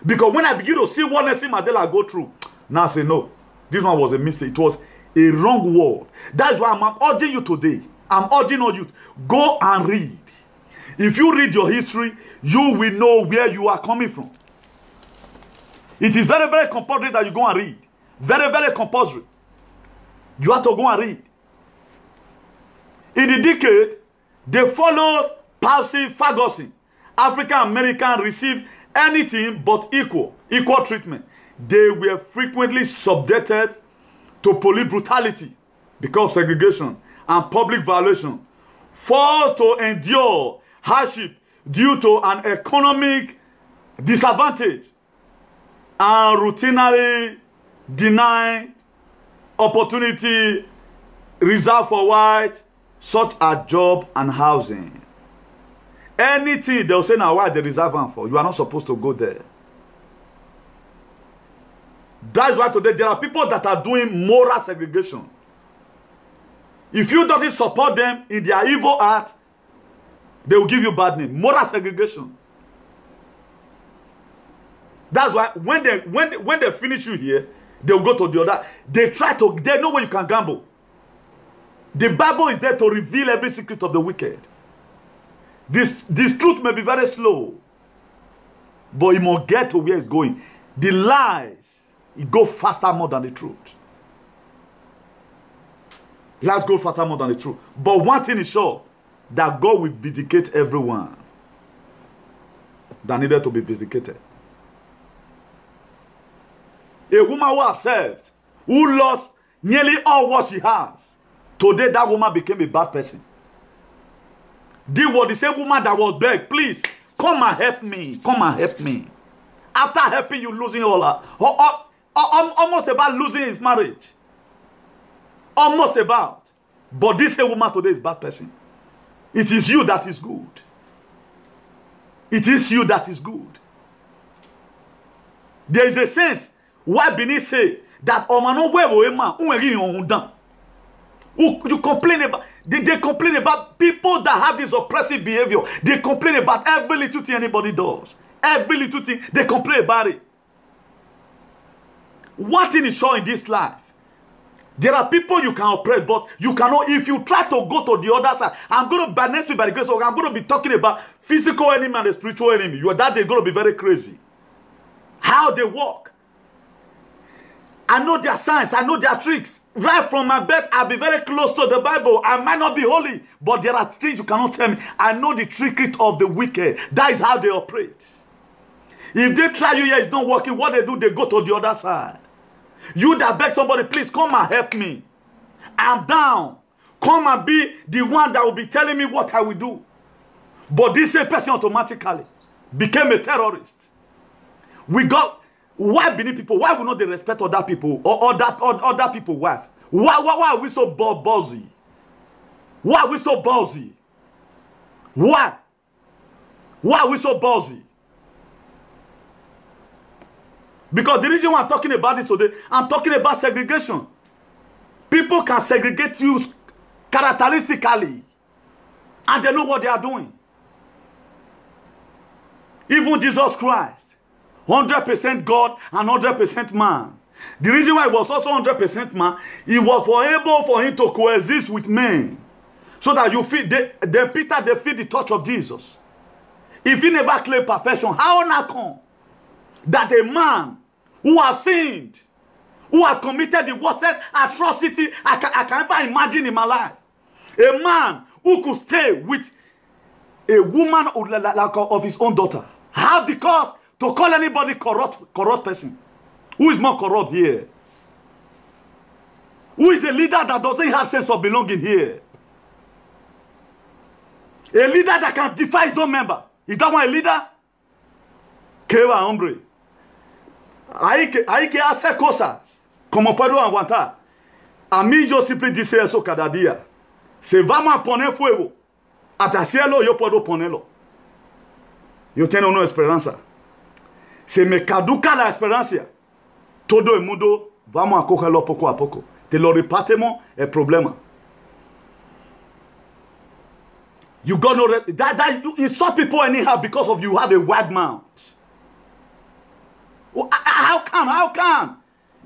Because when I begin to see what Nelson Mandela go through, now I say, no, this one was a mistake. It was a wrong word. That's why I'm urging you today. I'm urging on you, go and read. If you read your history, you will know where you are coming from. It is very, very compulsory that you go and read. Very, very compulsory. You have to go and read. In the decade, they followed Percy Ferguson. African Americans received anything but equal treatment. They were frequently subjected to police brutality because of segregation and public violation, forced to endure hardship due to an economic disadvantage, and routinely denied opportunity reserved for white, such as job and housing. Anything they'll say now why they reserve them for, you are not supposed to go there. That's why today there are people that are doing moral segregation. If you don't support them in their evil act, they will give you bad name. Moral segregation. That's why when they finish you here, they will go to the other. They know where you can gamble. The Bible is there to reveal every secret of the wicked. This truth may be very slow, but it must get to where it's going. The lies, it go faster more than the truth. Let's go faster more than the truth. But one thing is sure, that God will vindicate everyone that needed to be vindicated. A woman who has served, who lost nearly all what she has, today that woman became a bad person. This was the same woman that was begged, please, come and help me. Come and help me. After helping you, losing all her, almost about losing his marriage. Almost about. But this same woman today is a bad person. It is you that is good. It is you that is good. There is a sense why Benin say that you complain about, they complain about people that have this oppressive behavior. They complain about every little thing anybody does. Every little thing, they complain about it. One thing is sure in this life, there are people you can oppress, but you cannot, if you try to go to the other side. I'm going to, by next week, by the grace of God, I'm going to be talking about physical enemy and the spiritual enemy. That they're going to be very crazy. How they work. I know their signs, I know their tricks. Right from my bed, I'll be very close to the Bible. I might not be holy, but there are things you cannot tell me. I know the trickery of the wicked. That is how they operate. If they try you here, it's not working. What they do, they go to the other side. You that beg somebody, please come and help me. I'm down. Come and be the one that will be telling me what I will do. But this same person automatically became a terrorist. We got, why Benin people, why will not they respect other people or other people's wife? Why are we so ballsy? Why are we so ballsy? Why? Why are we so ballsy? Because the reason why I'm talking about this today, I'm talking about segregation. People can segregate you characteristically, and they know what they are doing. Even Jesus Christ, 100% God and 100% man. The reason why he was also 100% man, he was able for him to coexist with men. So that you feel, the Peter, they feel the touch of Jesus. If he never claimed perfection, how not come that a man who has sinned, who has committed the worst atrocity I can ever imagine in my life, a man who could stay with a woman of his own daughter, have the cause to call anybody corrupt person? Who is more corrupt here? Who is a leader that doesn't have sense of belonging here? A leader that can defy his own member. Is that one a leader? Que va, hombre. Hay que hacer cosas como puedo aguantar. A mí yo siempre dice eso cada día. Si vamos a poner fuego hasta el cielo, yo puedo ponerlo. Yo tengo una esperanza. Se me caduca la esperanza. todo el mundo vamos a cogerlo poco a poco. Te lo repartimos el problema. You got no that you insult people anyhow because of you have a wide mouth. How come? How come?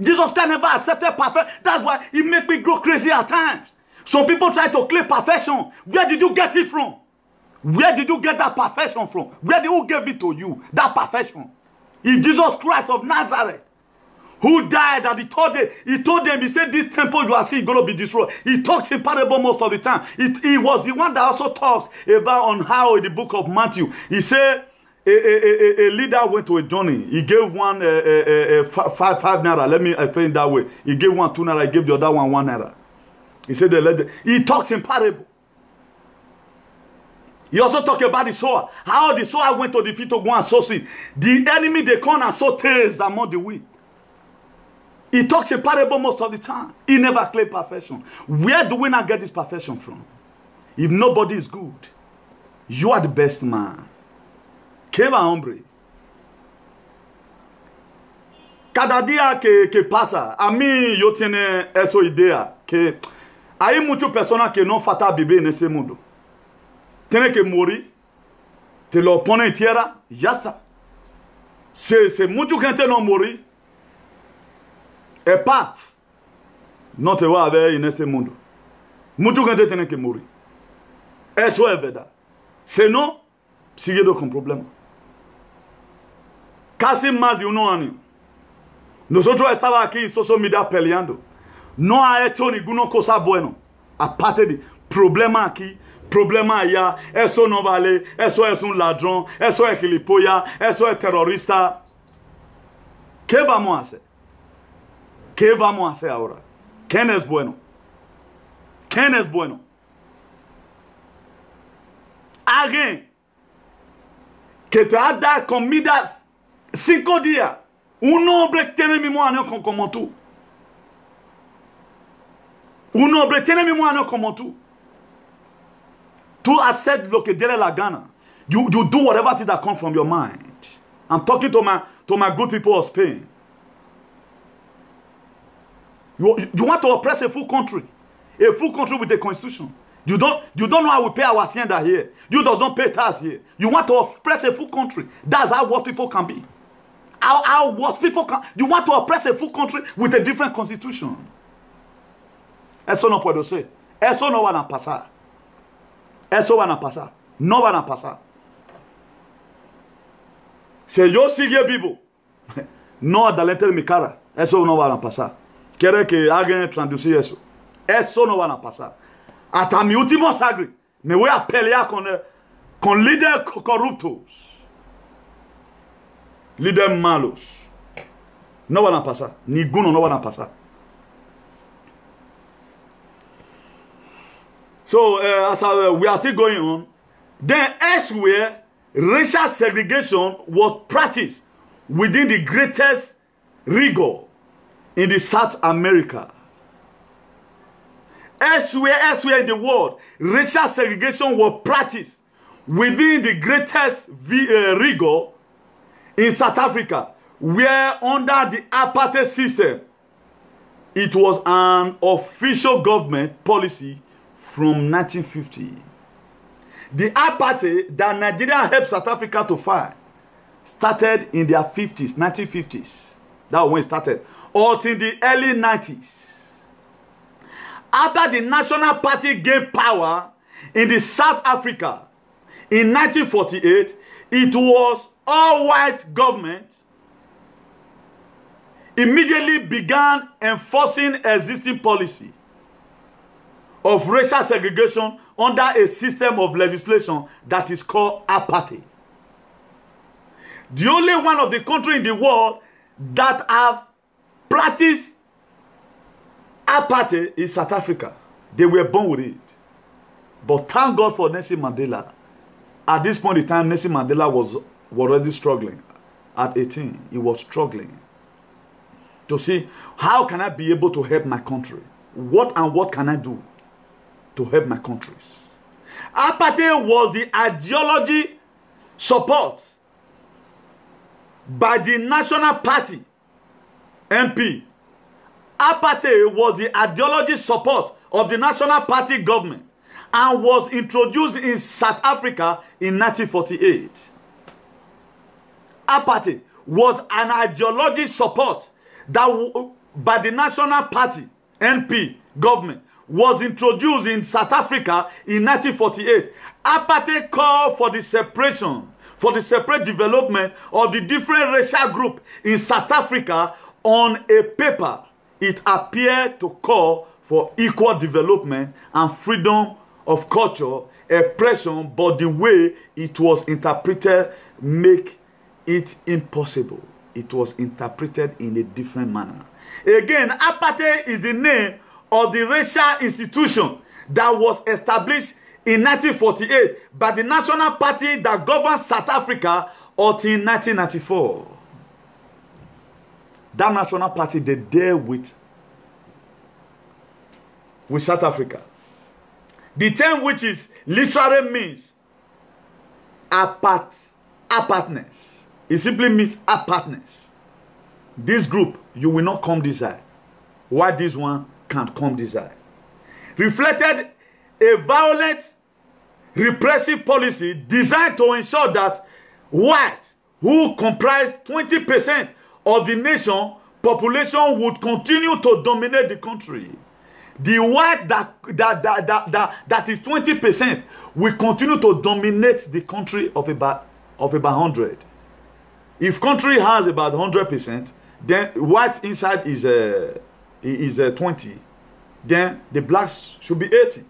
Jesus Christ never accepted perfection. That's why he make me go crazy at times. Some people try to claim perfection. Where did you get it from? Where did you get that perfection from? Where did who gave it to you? That perfection. In Jesus Christ of Nazareth, who died and he told them, he said, this temple you are seeing is going to be destroyed. He talks in parable most of the time. He was the one that also talks about on how in the book of Matthew, he said, a leader went to a journey. He gave one five naira. Let me explain it that way. He gave one 2 naira. He gave the other one 1 naira. He said, he talks in parable. He also talked about the sower. How the sower went to the field to go and sow seed. The enemy, they come and sow tares among the wheat. He talks in parable most of the time. He never claimed perfection. Where do we not get this perfection from? If nobody is good, you are the best man. Que va, hombre? Cada día que pasa, a mí yo tiene esa idea que hay muchas personas que no falta vivir en este mundo. Tiene que morir, te lo pone en tierra, ya está. Si mucha gente no morir, paz no te va a ver en este mundo. Mucha gente tiene que morir. Eso es verdad. Si no, sigue con problemas. Casi más de 1 año. Nosotros estábamos aquí en social media peleando. No ha hecho ninguna cosa buena. Aparte de problema aquí, problema allá. Eso no vale. Eso es un ladrón. Eso es gilipollas. Eso es terrorista. ¿Qué vamos a hacer? ¿Qué vamos a hacer ahora? ¿Quién es bueno? ¿Quién es bueno? Alguien que te ha dado comida 5 días. Un hombre tiene el mismo año como tú. Un hombre tiene el mismo año como tú. Tú haces lo que tiene la gana. You do whatever thing that comes from your mind. I'm talking to my good people of Spain. You want to oppress a full country with a constitution. You don't know how we pay our hacienda here. You does not pay tax here. You want to oppress a full country. That's how what people can be. How what people can. You want to oppress a full country with a different constitution. Eso no puedo ser. Eso no van a pasar. Eso van a pasar. No van a pasar. Si yo sigue vivo, no adalente en mi cara. Eso no van a pasar. Quiere que alguien traducir eso. Eso no van a pasar. Hasta mi último sangre me voy a pelear con líderes corruptos. Líderes malos. No van a pasar. Ninguno no van a pasar. So, as we are still going on, then elsewhere, racial segregation was practiced within the greatest rigor in the South America. Elsewhere in the world, racial segregation was practiced within the greatest rigor in South Africa, where under the apartheid system, it was an official government policy from 1950. The apartheid that Nigeria helped South Africa to fight started in their 50s, 1950s. That when it started. Until the early 90s. After the National Party gained power in the South Africa in 1948, it was all-white government immediately began enforcing existing policy of racial segregation under a system of legislation that is called apartheid. The only one of the countries in the world that have practiced apartheid is South Africa. They were born with it. But thank God for Nelson Mandela. At this point in time, Nelson Mandela was already struggling. At 18, he was struggling to see how can I be able to help my country. What can I do to help my countries? Apartheid was the ideology support by the National Party NP. Apartheid was the ideology support of the National Party government and was introduced in South Africa in 1948. Apartheid was an ideology support that by the National Party, NP, government, was introduced in South Africa in 1948. Apartheid called for the separation, for the separate development of the different racial groups in South Africa. On a paper, it appeared to call for equal development and freedom of culture, expression, but the way it was interpreted make it impossible. It was interpreted in a different manner. Again, apartheid is the name of the racial institution that was established in 1948 by the National Party that governed South Africa until 1994. That National Party, they dealt with South Africa. The term which is literally means apartness. It simply means apartness. This group, you will not come this side. Why this one can't come this side? Reflected a violent, repressive policy designed to ensure that whites, who comprise 20% of the nation population, would continue to dominate the country. The white that is 20% will continue to dominate the country of about 100. If country has about 100%, then white inside is 20. Then the blacks should be 80.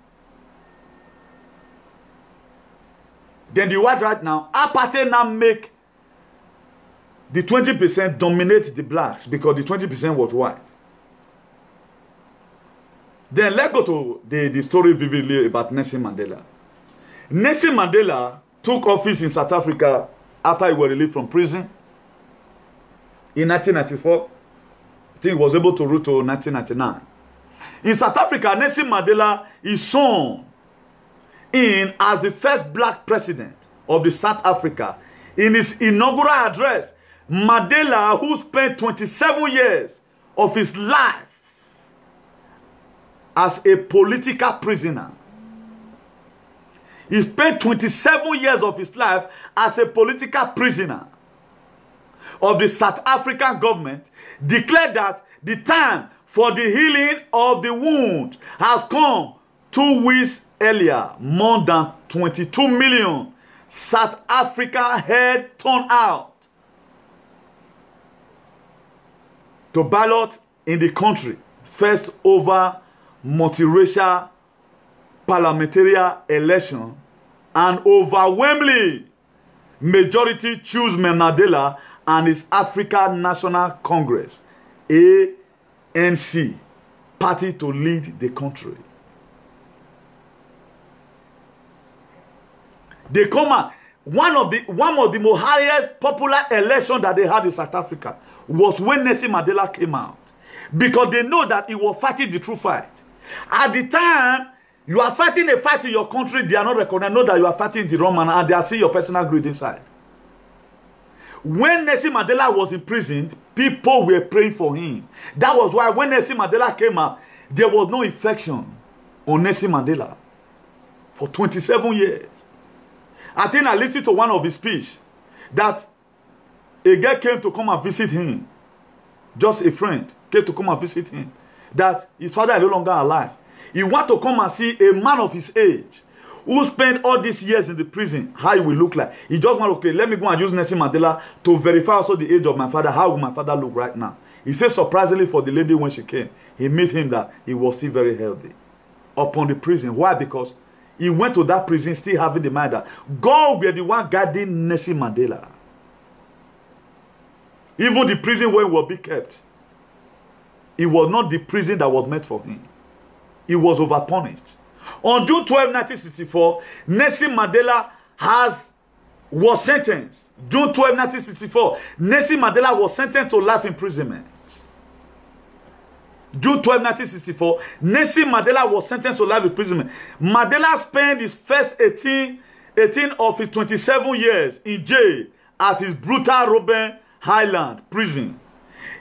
Then the white right now, apartheid now make the 20% dominate the blacks because the 20% was white. Then let's go to the story vividly about Nelson Mandela. Nelson Mandela took office in South Africa after he was released from prison in 1994. I think he was able to rule to 1999. In South Africa, Nelson Mandela is sworn in as the first black president of the South Africa. In his inaugural address, Mandela, who spent 27 years of his life as a political prisoner, he spent 27 years of his life as a political prisoner of the South African government, declared that the time for the healing of the wound has come 2 weeks earlier. More than 22 million South Africa had turned out to ballot in the country, first over multiracial parliamentary election, and overwhelmingly majority choose Mandela and his African National Congress, ANC, party to lead the country. They come out. One of the most highest popular elections that they had in South Africa was when Nelson Mandela came out, because they know that he was fighting the true fight. At the time you are fighting a fight in your country, they are not recognized. Know that you are fighting the wrong manner, and they are seeing your personal greed inside. When Nelson Mandela was in prison, people were praying for him. That was why when Nelson Mandela came out, there was no infection on Nelson Mandela for 27 years. I think I listened to one of his speech that a girl came to come and visit him. Just a friend came to come and visit him. That his father is no longer alive. He want to come and see a man of his age who spent all these years in the prison, how he will look like. He just want, okay, let me go and use Nelson Mandela to verify also the age of my father. How will my father look right now? He said surprisingly for the lady when she came, he met him that he was still very healthy upon the prison. Why? Because he went to that prison still having the mind that God will be the one guiding Nelson Mandela. Even the prison where he will be kept, it was not the prison that was meant for him. He was overpunished. On June 12, 1964, Nelson Mandela was sentenced. June 12, 1964, Nelson Mandela was sentenced to life imprisonment. June 12, 1964, Nelson Mandela was sentenced to life imprisonment. Mandela spent his first 18 of his 27 years in jail at his brutal Robben Island prison.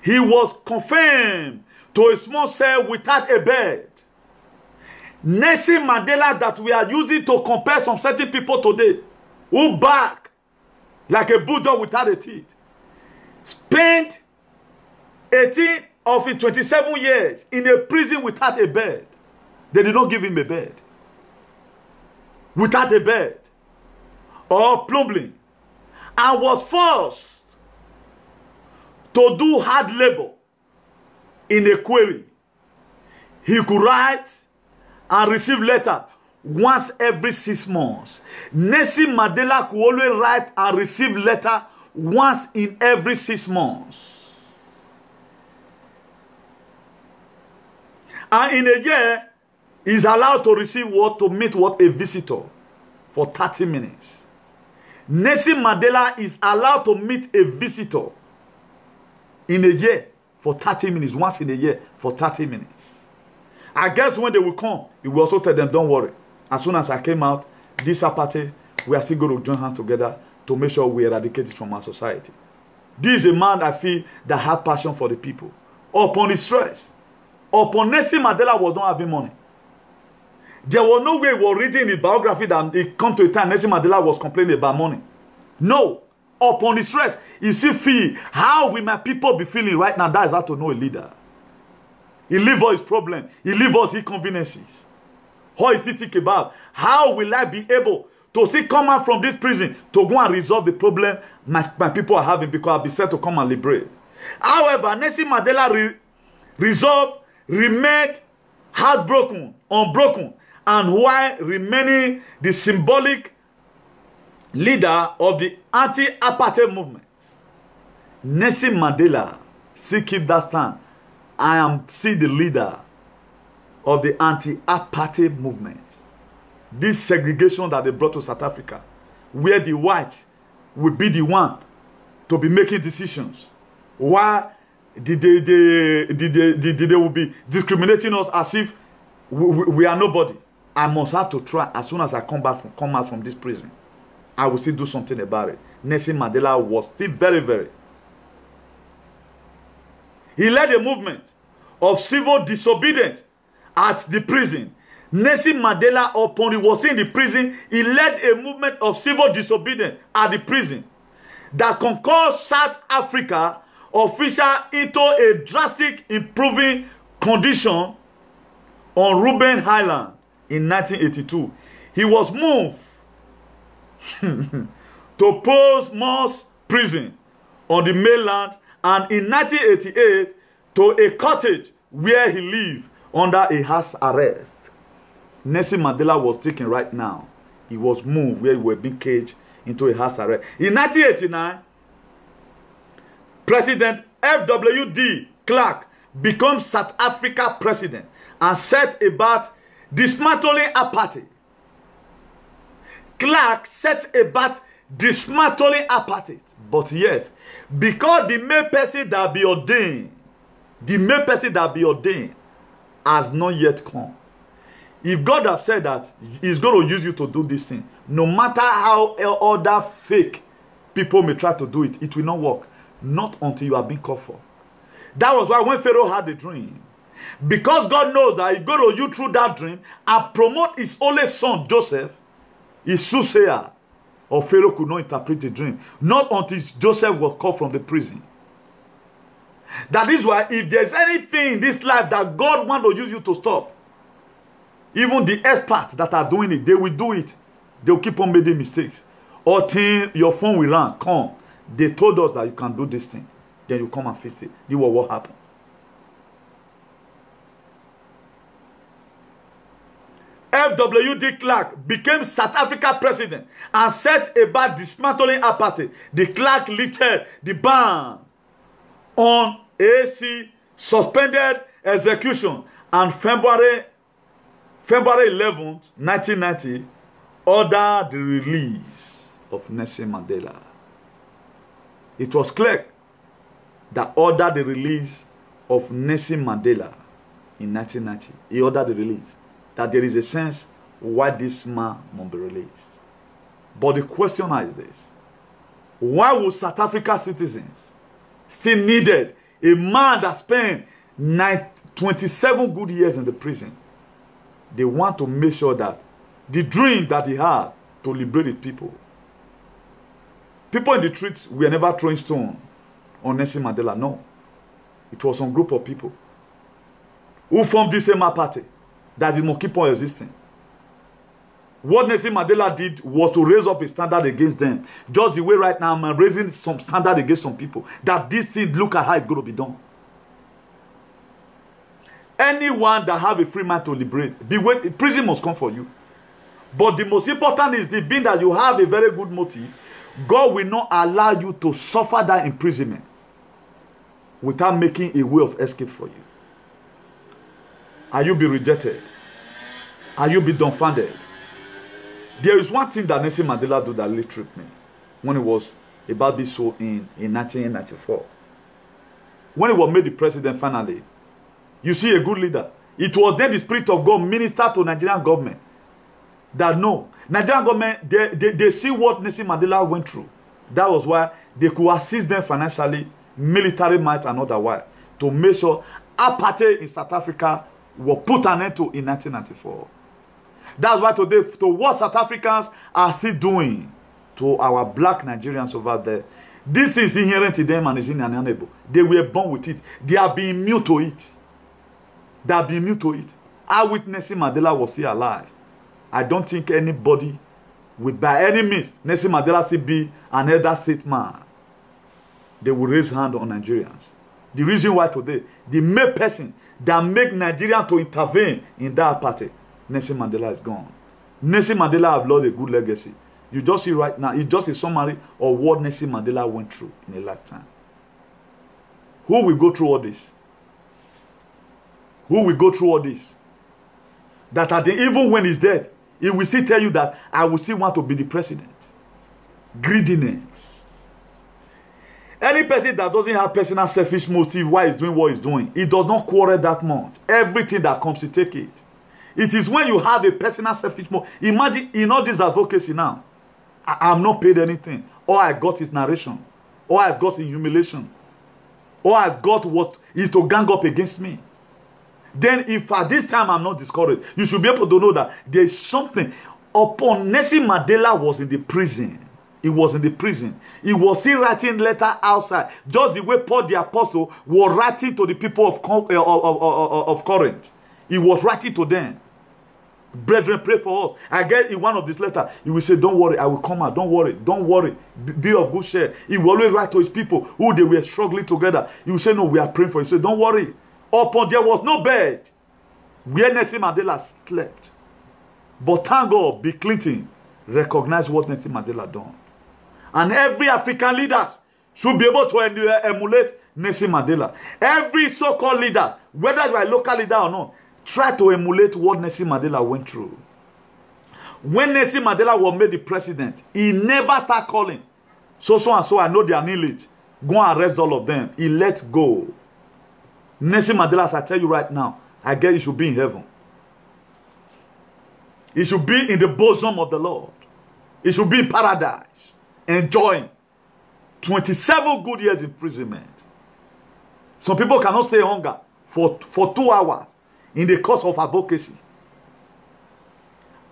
He was confined to a small cell without a bed. Nelson Mandela that we are using to compare some certain people today, who bark like a bulldog without a teeth, spent 18 of his 27 years in a prison without a bed. They did not give him a bed. Without a bed or plumbing, and was forced to do hard labor in a quarry. He could write and receive letter once every 6 months. Nelson Mandela could always write and receive letter once in every 6 months. And in a year, he's allowed to receive what? To meet what? A visitor for 30 minutes. Nelson Mandela is allowed to meet a visitor in a year for 30 minutes. Once in a year for 30 minutes. I guess when they will come, he will also tell them, don't worry. As soon as I came out, this party, we are still going to join hands together to make sure we eradicate it from our society. This is a man I feel that had passion for the people. Upon his stress, upon Nelson Mandela was not having money. There was no way we were reading his biography that it come to a time Nelson Mandela was complaining about money. No. Upon his stress, you see, feel how will my people be feeling right now? That is how to know a leader. He leave all his problems. He leave all his inconveniences. How is he thinking about? How will I be able to see come out from this prison to go and resolve the problem my people are having, because I'll be set to come and liberate. However, Nelson Mandela resolved, remained heartbroken, unbroken, and while remaining the symbolic leader of the anti-apartheid movement. Nelson Mandela still keep that stand. I am still the leader of the anti-apartheid movement. This segregation that they brought to South Africa, where the white will be the one to be making decisions, while they will be discriminating us as if we are nobody. I must have to try. As soon as I come out from this prison, I will still do something about it. Nelson Mandela was still very. He led a movement of civil disobedience at the prison. Nelson Mandela, upon he was in the prison, he led a movement of civil disobedience at the prison that concurred South Africa official into a drastic improving condition on Robben Island in 1982. He was moved to Portsmouth prison on the mainland, and in 1988 to a cottage where he lived under a house arrest. Nelson Mandela was taken right now. He was moved where he was being caged into a house arrest. In 1989, President F.W. de Klerk becomes South Africa president and set about dismantling apartheid. Klerk set about dismantling apartheid. But yet, because the main person that be ordained, has not yet come. If God has said that he's going to use you to do this thing, no matter how other fake people may try to do it, it will not work. Not until you have been called for. That was why when Pharaoh had the dream, because God knows that he's going to use through that dream and promote his only son Joseph, his soothsayer, or Pharaoh could not interpret the dream. Not until Joseph was called from the prison. That is why if there's anything in this life that God wants to use you to stop, even the experts that are doing it, they will do it. They will keep on making mistakes. Until your phone will run, come. They told us that you can do this thing. Then you come and fix it. This was what happened. F.W. de Klerk became South Africa president and set about dismantling apartheid. De Klerk lifted the ban on AC, suspended execution, and February 11th, 1990, ordered the release of Nelson Mandela. It was Klerk that ordered the release of Nelson Mandela in 1990. He ordered the release. That there is a sense why this man must be released. But the question is this: why would South Africa citizens still needed A man that spent 27 good years in the prison. They want to make sure that the dream that he had to liberate his people. People in the streets were never throwing stone on Nelson Mandela. No. It was some group of people who formed this same party that it must keep on existing. What Nelson Mandela did was to raise up a standard against them. Just the way right now I'm raising some standard against some people. That this thing, look at how it's going to be done. Anyone that have a free mind to liberate, prison must come for you. But the most important is the being that you have a very good motive. God will not allow you to suffer that imprisonment without making a way of escape for you. Are you be rejected? Are you be dumbfounded? There is one thing that Nelson Mandela did that really tripped me when he was about this so in 1994. When he was made the president finally, you see a good leader. It was then the Spirit of God ministered to Nigerian government that no, Nigerian government, they see what Nelson Mandela went through. That was why they could assist them financially, military might and otherwise, to make sure apartheid in South Africa was put an end to in 1994. That's why today, to what South Africans are still doing to our black Nigerians over there, this is inherent in them and is inalienable. They were born with it. They are being immune to it. They are being immune to it. I witnessed Mandela was still alive. I don't think anybody would, by any means, Nelson Mandela still be an elder statesman. They will raise hand on Nigerians. The reason why today, the main person that make Nigerians to intervene in that party, Nelson Mandela is gone. Nelson Mandela have lost a good legacy. You just see right now, it's just a summary of what Nelson Mandela went through in a lifetime. Who will go through all this? Who will go through all this? That at the, even when he's dead, he will still tell you that I will still want to be the president. Greediness. Any person that doesn't have personal selfish motive why he's doing what he's doing, he does not quarrel that much. Everything that comes, he take it. It is when you have a personal selfish motive. Imagine in all this advocacy now, I'm not paid anything. All I got is narration. All I've got is humiliation. All I've got is to gang up against me. Then if at this time I'm not discouraged, you should be able to know that there is something. Upon Nelson Mandela was in the prison. He was in the prison. He was still writing letter outside. Just the way Paul the Apostle was writing to the people of Corinth. He was writing to them. Brethren, pray for us. I get in one of these letters, he will say, don't worry, I will come out. Don't worry, don't worry. Be of good cheer. He will always write to his people who they were struggling together. He will say, no, we are praying for you. He said, don't worry. Upon there was no bed where Nelson Mandela slept. But thank God, Bill Clinton recognized what Nelson Mandela done. And every African leader should be able to emulate Nelson Mandela. Every so-called leader, whether you are a local leader or not, try to emulate what Nelson Mandela went through. When Nelson Mandela was made the president, he never started calling. So and so, I know their knowledge. Go and arrest all of them. He let go. Nelson Mandela, as I tell you right now, I guess he should be in heaven. He should be in the bosom of the Lord. He should be in paradise, enjoying 27 good years imprisonment. Some people cannot stay hunger for 2 hours in the course of advocacy.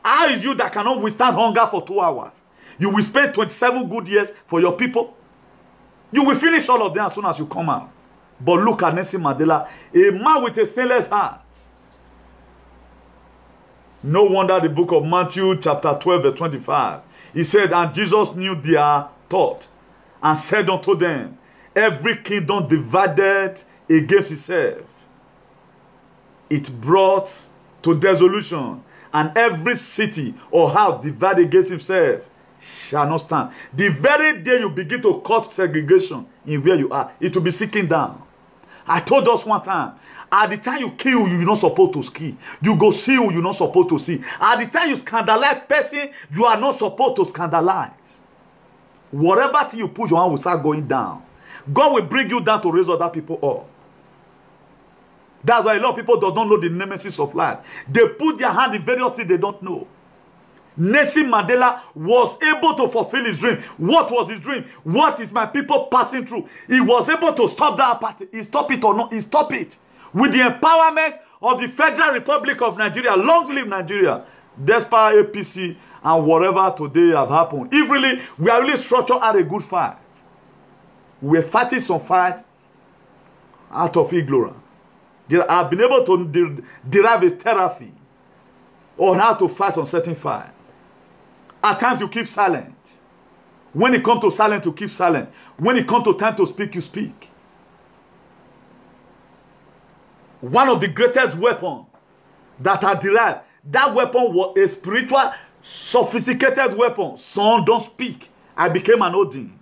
How is you that cannot withstand hunger for 2 hours? You will spend 27 good years for your people. You will finish all of them as soon as you come out. But look at Nelson Mandela, a man with a stainless heart. No wonder the book of Matthew chapter 12 verse 25. He said, and Jesus knew their thought and said unto them, every kingdom divided against itself, it brought to dissolution, and every city or house divided against himself shall not stand. The very day you begin to cause segregation in where you are, it will be sinking down. I told us one time, at the time you kill, you're not supposed to ski. You go see who you're not supposed to see. At the time you scandalize person, you are not supposed to scandalize. Whatever thing you put your hand will start going down. God will bring you down to raise other people up. That's why a lot of people don't know the nemesis of life. They put their hand in various things they don't know. Nelson Mandela was able to fulfill his dream. What was his dream? What is my people passing through? He was able to stop that party. He stopped it or not? He stopped it. With the empowerment of the Federal Republic of Nigeria. Long live Nigeria. Despite APC and whatever today have happened. If really, we are really structured at a good fight. We are fighting some fight out of ignorance. I've been able to derive a therapy on how to fight on certain fight. At times you keep silent. When it comes to silence, you keep silent. When it comes to time to speak, you speak. One of the greatest weapons that are derived, that weapon was a spiritual, sophisticated weapon. Son, don't speak. I became an Odin.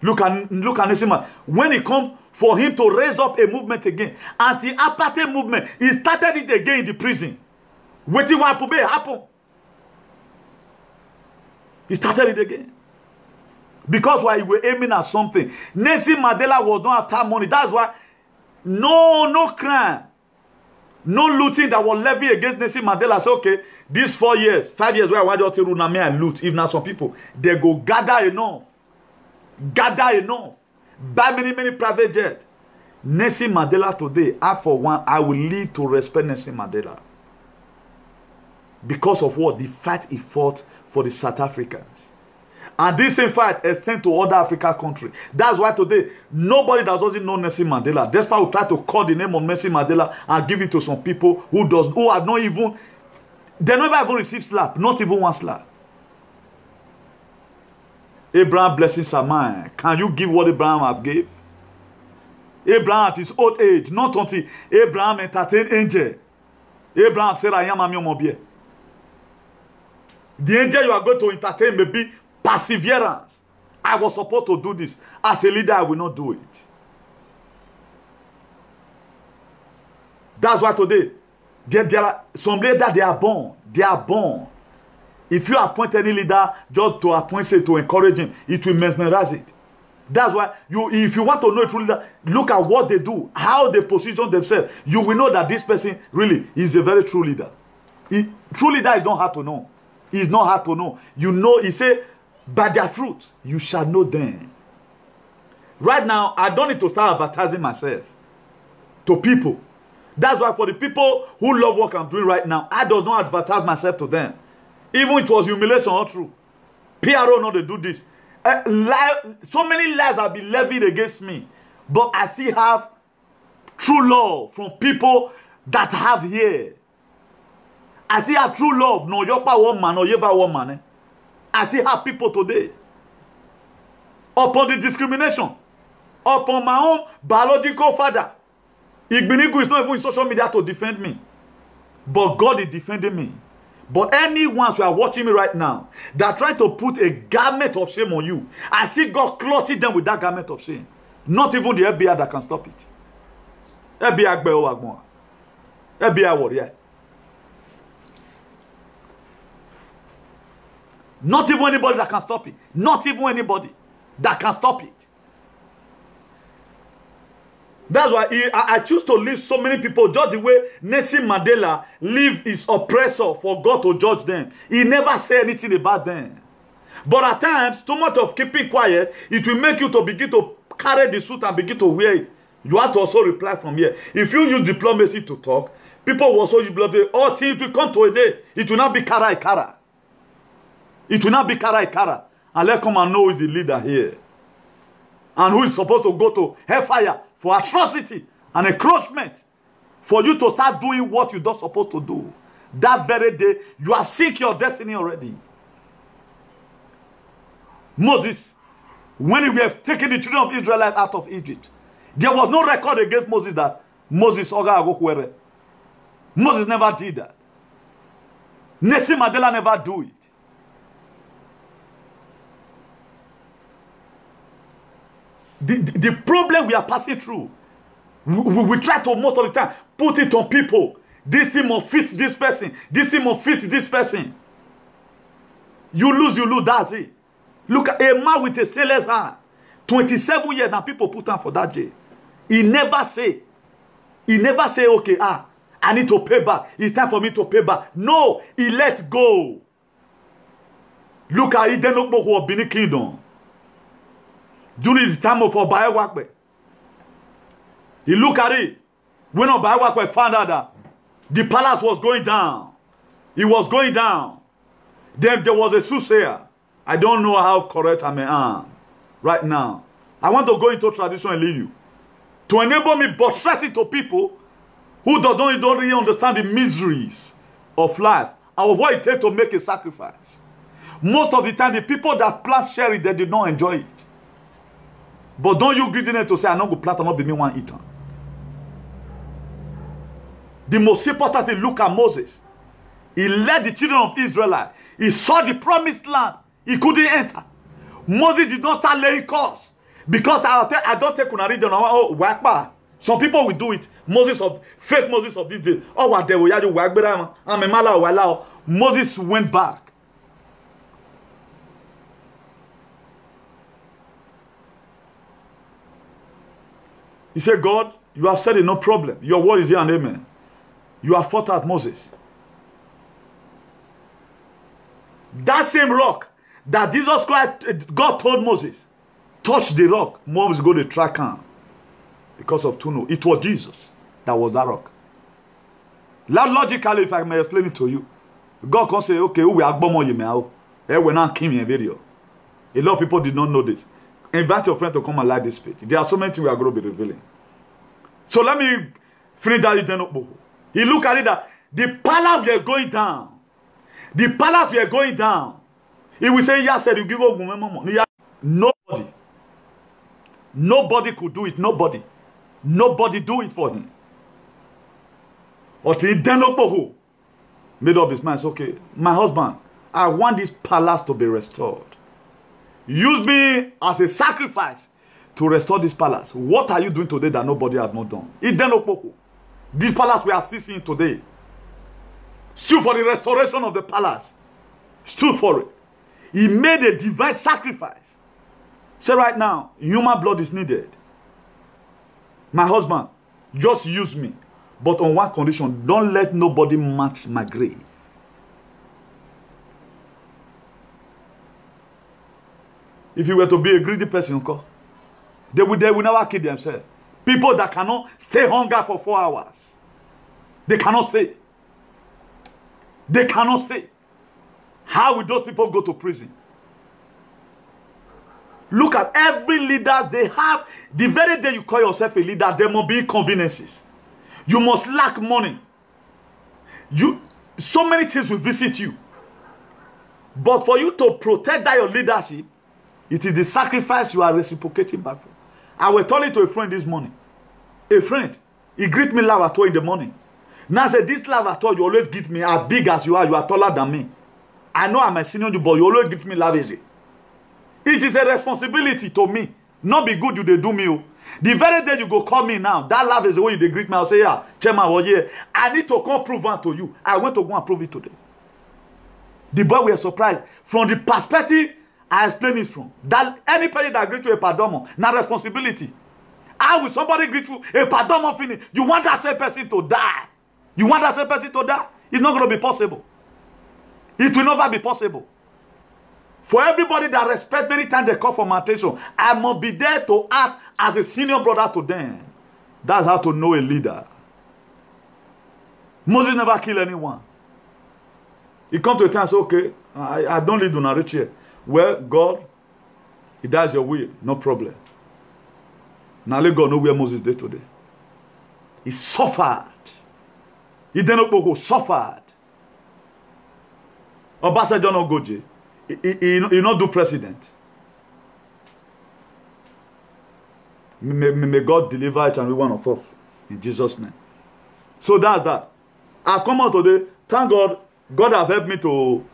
Look at Nesima. When it comes for him to raise up a movement again, anti-apartheid movement, he started it again in the prison. Waiting what happen. He started it again. Because why he were aiming at something. Nelson Mandela was not after money. That's why no crime, no looting that was levied against Nelson Mandela. So okay, these 4 years, 5 years, where I want to run and loot. If not some people, they go gather enough, buy many private jets. Nelson Mandela today, I for one, I will live to respect Nelson Mandela. Because of what? The fight he fought for the South Africans. And this same fight extends to other African countries. That's why today, nobody that doesn't know Nelson Mandela. That's why we try to call the name of Nelson Mandela and give it to some people who have not even, they never even received slap. Not even one slap. Abraham blessings are mine. Can you give what Abraham have gave? Abraham at his old age, not until Abraham entertained angel. Abraham said, I am a mobile. The angel you are going to entertain may be perseverance. I was supposed to do this. As a leader, I will not do it. That's why today, there are some leaders, they are born. They are born. If you appoint any leader just to appoint, say, to encourage him, it will mesmerize it. That's why, if you want to know a true leader, look at what they do, how they position themselves. You will know that this person really is a very true leader. True leader is not hard to know. It's not hard to know. You know, he said, by their fruit, you shall know them. Right now, I don't need to start advertising myself to people. That's why for the people who love what I'm doing right now, I do not advertise myself to them. Even it was humiliation all true. PRO know they do this. So many lies have been levied against me. But I still have true love from people that have here. I still have true love. No, you're not one man, or you're not one man. I still have people today. Upon the discrimination. Upon my own biological father. Igbinigu is not even in social media to defend me. But God is defending me. But anyone who are watching me right now, that are trying to put a garment of shame on you, I see God clothing them with that garment of shame. Not even the FBI that can stop it. FBI Agbe Owagbon. FBI warrior. Not even anybody that can stop it. Not even anybody that can stop it. That's why I choose to leave so many people just the way Nelson Mandela leave his oppressor for God to judge them. He never said anything about them. But at times, too much of keeping quiet, it will make you to begin to carry the suit and begin to wear it. You have to also reply from here. If you use diplomacy to talk, people will also use diplomacy. All things will come to a day. It will not be kara ikara. It will not be kara ikara. And let's come and know who is the leader here. And who is supposed to go to hellfire for atrocity and encroachment. For you to start doing what you're not supposed to do. That very day, you have seek your destiny already. Moses, when he have taken the children of Israel out of Egypt, there was no record against Moses that Moses Moses never did that. Nelson Mandela never do it. The problem we are passing through, we try to most of the time put it on people. This thing must fit this person. This thing must fit this person. You lose, that's it. Look at a man with a sailor's hand. 27 years now people put on for that jail. He never say, okay, I need to pay back. It's time for me to pay back. No, he let go. Look at it, who have been in the kingdom. During the time of Obayewakwe. He look at it. When Obayewakwe found out that the palace was going down. It was going down. Then there was a soothsayer. I don't know how correct I am right now. I want to go into tradition and lead you. To enable me buttress it to people who don't really understand the miseries of life and of what it takes to make a sacrifice. Most of the time, the people that plant cherry, they did not enjoy it. But don't you greedy to say, I not go plant and not be me one eater. The most important thing, look at Moses. He led the children of Israel. He saw the promised land. He couldn't enter. Moses did not start laying course. Because I don't take on a region. Oh, wakba. Some people will do it. Fake Moses of this day. Oh, what they will do, wakba. I'm a mala. Moses went back. He said, God, you have said it, no problem. Your word is here and amen. You have fought out Moses. That same rock that Jesus Christ, God told Moses, touch the rock. Moses go to track him because of Tuno. It was Jesus that was that rock. Logically, if I may explain it to you, God can say, okay, we are bomb you now. We're not killing a video. A lot of people did not know this. Invite your friend to come and like this page. There are so many things we are going to be revealing. So let me finish that. He looked at it that the palace we are going down. The palace we are going down. He will say, yes, you give up. Nobody could do it. Nobody do it for him. But he made up his mind. Okay, my husband, I want this palace to be restored. Use me as a sacrifice to restore this palace. What are you doing today that nobody has not done? This palace we are seeing today. Stood for the restoration of the palace. Stood for it. He made a divine sacrifice. Say right now, human blood is needed. My husband, just use me. But on one condition, don't let nobody match my grave. If you were to be a greedy person, they will never kill themselves. People that cannot stay hunger for 4 hours. They cannot stay. They cannot stay. How will those people go to prison? Look at every leader they have. The very day you call yourself a leader, there must be inconveniences. You must lack money. So many things will visit you. But for you to protect that your leadership, it is the sacrifice you are reciprocating back for. I was telling to a friend this morning. A friend, he greet me lavator in the morning. Now I said, this lavator, you always greet me as big as you are taller than me. I know I'm a senior, but you always greet me lavish. It is a responsibility to me. Not be good you they do me. The very day you go call me now, that love is the way you greet me. I'll say, yeah, chairman, well, yeah. I need to come prove one to you. I went to go and prove it today. The boy were surprised. From the perspective I explain it from. That any person that greet you a padomo, not responsibility. How will somebody greet you a padomo finish? You want that same person to die? You want that same person to die? It's not going to be possible. It will never be possible. For everybody that respect, many times they call for my attention, I must be there to act as a senior brother to them. That's how to know a leader. Moses never killed anyone. He come to a time and say, okay, I don't lead on a rich here. Well, God, it does your will, no problem. Now let God know where Moses did today. He suffered. He did not suffered. Obasanjo no goje. He not do president. May God deliver each and every one of us in Jesus' name. So that's that. I've come out today. Thank God. God have helped me to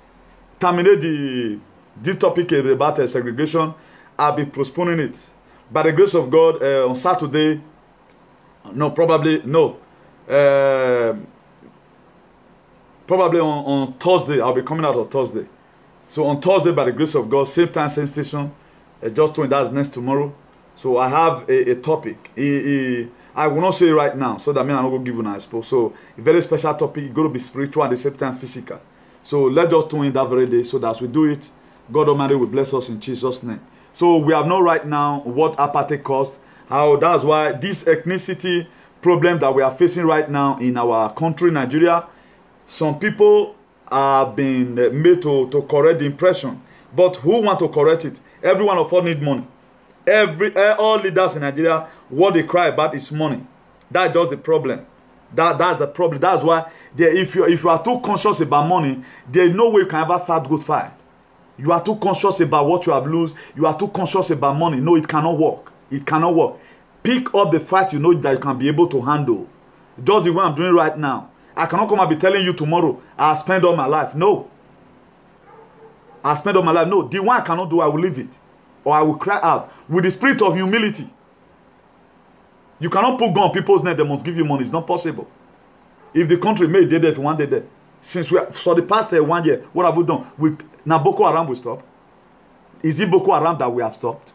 terminate this topic about segregation. I'll be postponing it. By the grace of God, on Saturday, probably on Thursday, I'll be coming out on Thursday. So on Thursday, by the grace of God, same time, same station, just doing that's next tomorrow. So I have a topic. I will not say it right now, so that means I'm not going to give you an expo. So, a very special topic. It's going to be spiritual and at the same time physical. So, let's just tune in that very day, so that as we do it, God Almighty will bless us in Jesus' name. So, we have known right now what apathy caused. How that's why this ethnicity problem that we are facing right now in our country, Nigeria, some people are being made to correct the impression. But who want to correct it? Every one of us need money. All leaders in Nigeria, what they cry about is money. That's just the problem. That's the problem. That's why if you are too conscious about money, there is no way you can ever fight good fight. You are too conscious about what you have lost. You are too conscious about money. No, it cannot work. It cannot work. Pick up the fight you know that you can be able to handle. Just the way I'm doing right now. I cannot come and be telling you tomorrow, I'll spend all my life. No. I'll spend all my life. No. The one I cannot do, I will leave it. Or I will cry out with the spirit of humility. You cannot put gun on people's neck, they must give you money. It's not possible. If the country made dead if one day there. Since for the past 1 year, what have we done? Now Boko Haram will stop. Is it Boko Haram that we have stopped?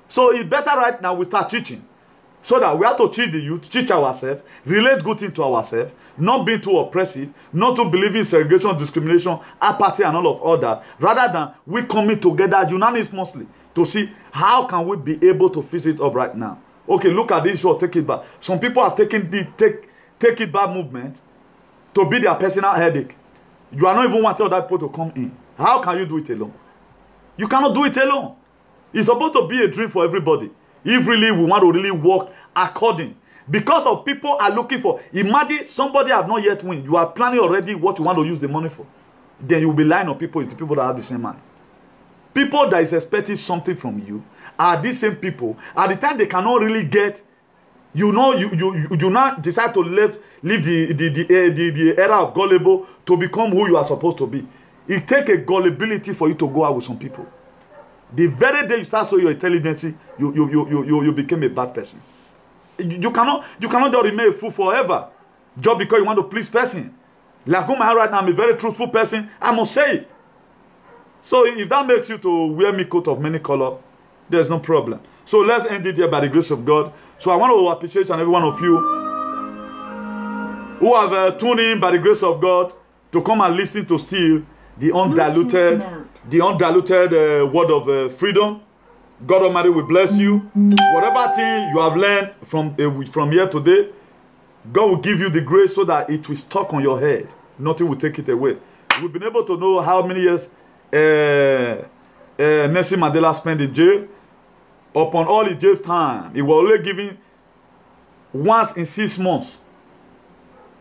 So it's better right now we start teaching. So that we have to teach the youth, teach ourselves, relate good things to ourselves, not be too oppressive, not to believe in segregation, discrimination, apathy, and all of all that. Rather than we coming together unanimously to see how can we be able to fix it up right now. Okay, look at this show, take it back. Some people are taking the take it back movement to be their personal headache. You are not even wanting other people to come in. How can you do it alone? You cannot do it alone. It's supposed to be a dream for everybody. If really we want to really work according. Because of people are looking for. Imagine somebody have not yet win. You are planning already what you want to use the money for. Then you will be lying on people. It's the people that have the same mind. People that is expecting something from you are these same people. At the time they cannot really get, you know, you do not decide to leave the era of gullible to become who you are supposed to be. It takes a gullibility for you to go out with some people. The very day you start showing your intelligence, you became a bad person. You cannot just remain a fool forever just because you want to please person. Like whom I am right now, I'm a very truthful person. I must say it. So if that makes you to wear me coat of many colors, there's no problem. So let's end it here by the grace of God. So I want to appreciate each and every one of you who have tuned in by the grace of God to come and listen to still the undiluted word of freedom. God Almighty will bless you. Whatever thing you have learned from here today, God will give you the grace so that it will stuck on your head. Nothing will take it away. We've been able to know how many years Nelson Mandela spent in jail. Upon all his jail time, he was only given once in 6 months.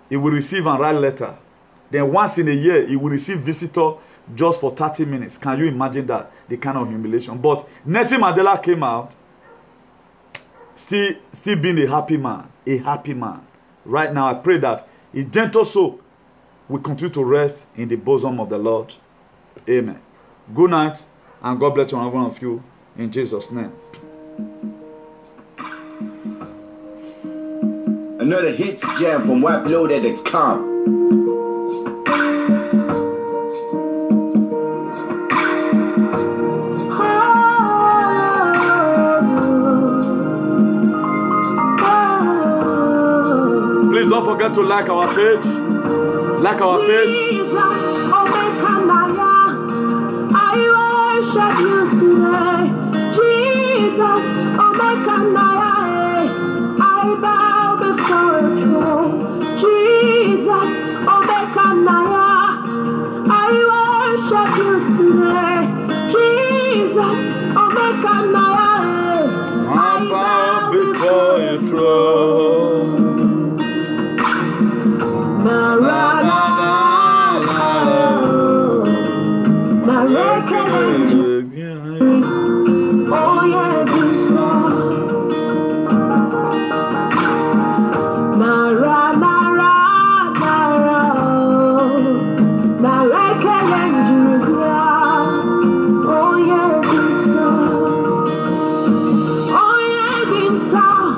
He will receive and write letter. Then once in a year, he will receive visitor just for 30 minutes. Can you imagine that? The kind of humiliation. But Nelson Mandela came out still being a happy man. A happy man. Right now, I pray that his gentle soul will continue to rest in the bosom of the Lord. Amen. Good night, and God bless one of you in Jesus' name. Another hits jam from WhiteBlood.com. Please don't forget to like our page. Like our page. I worship you today. Jesus, I bow before your throne. Jesus, I worship you today. Jesus, I bow before your throne. Oh yeah, this song. Nara, nara, nara. Nareke Nigeria. Oh yeah, this song. Oh yeah, this song.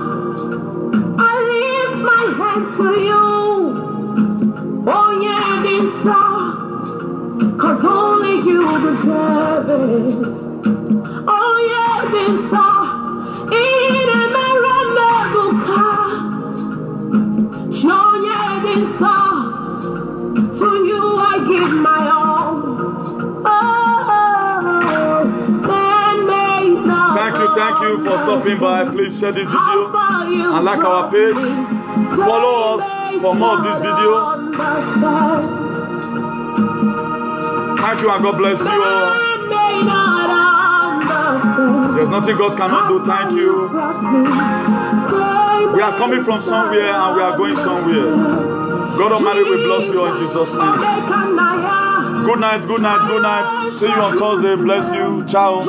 I lift my hands to you. Oh yeah, this song. 'Cause only you deserve it. Oh yeah, this song. In a meramebuka. Thank you for stopping by. Please share this video and like our page. Follow us for more of this video. Thank you and God bless you all. There's nothing God cannot do. Thank you. We are coming from somewhere and we are going somewhere. God Almighty will bless you in Jesus' name. Good night, good night, good night. See you on Thursday. Bless you. Ciao.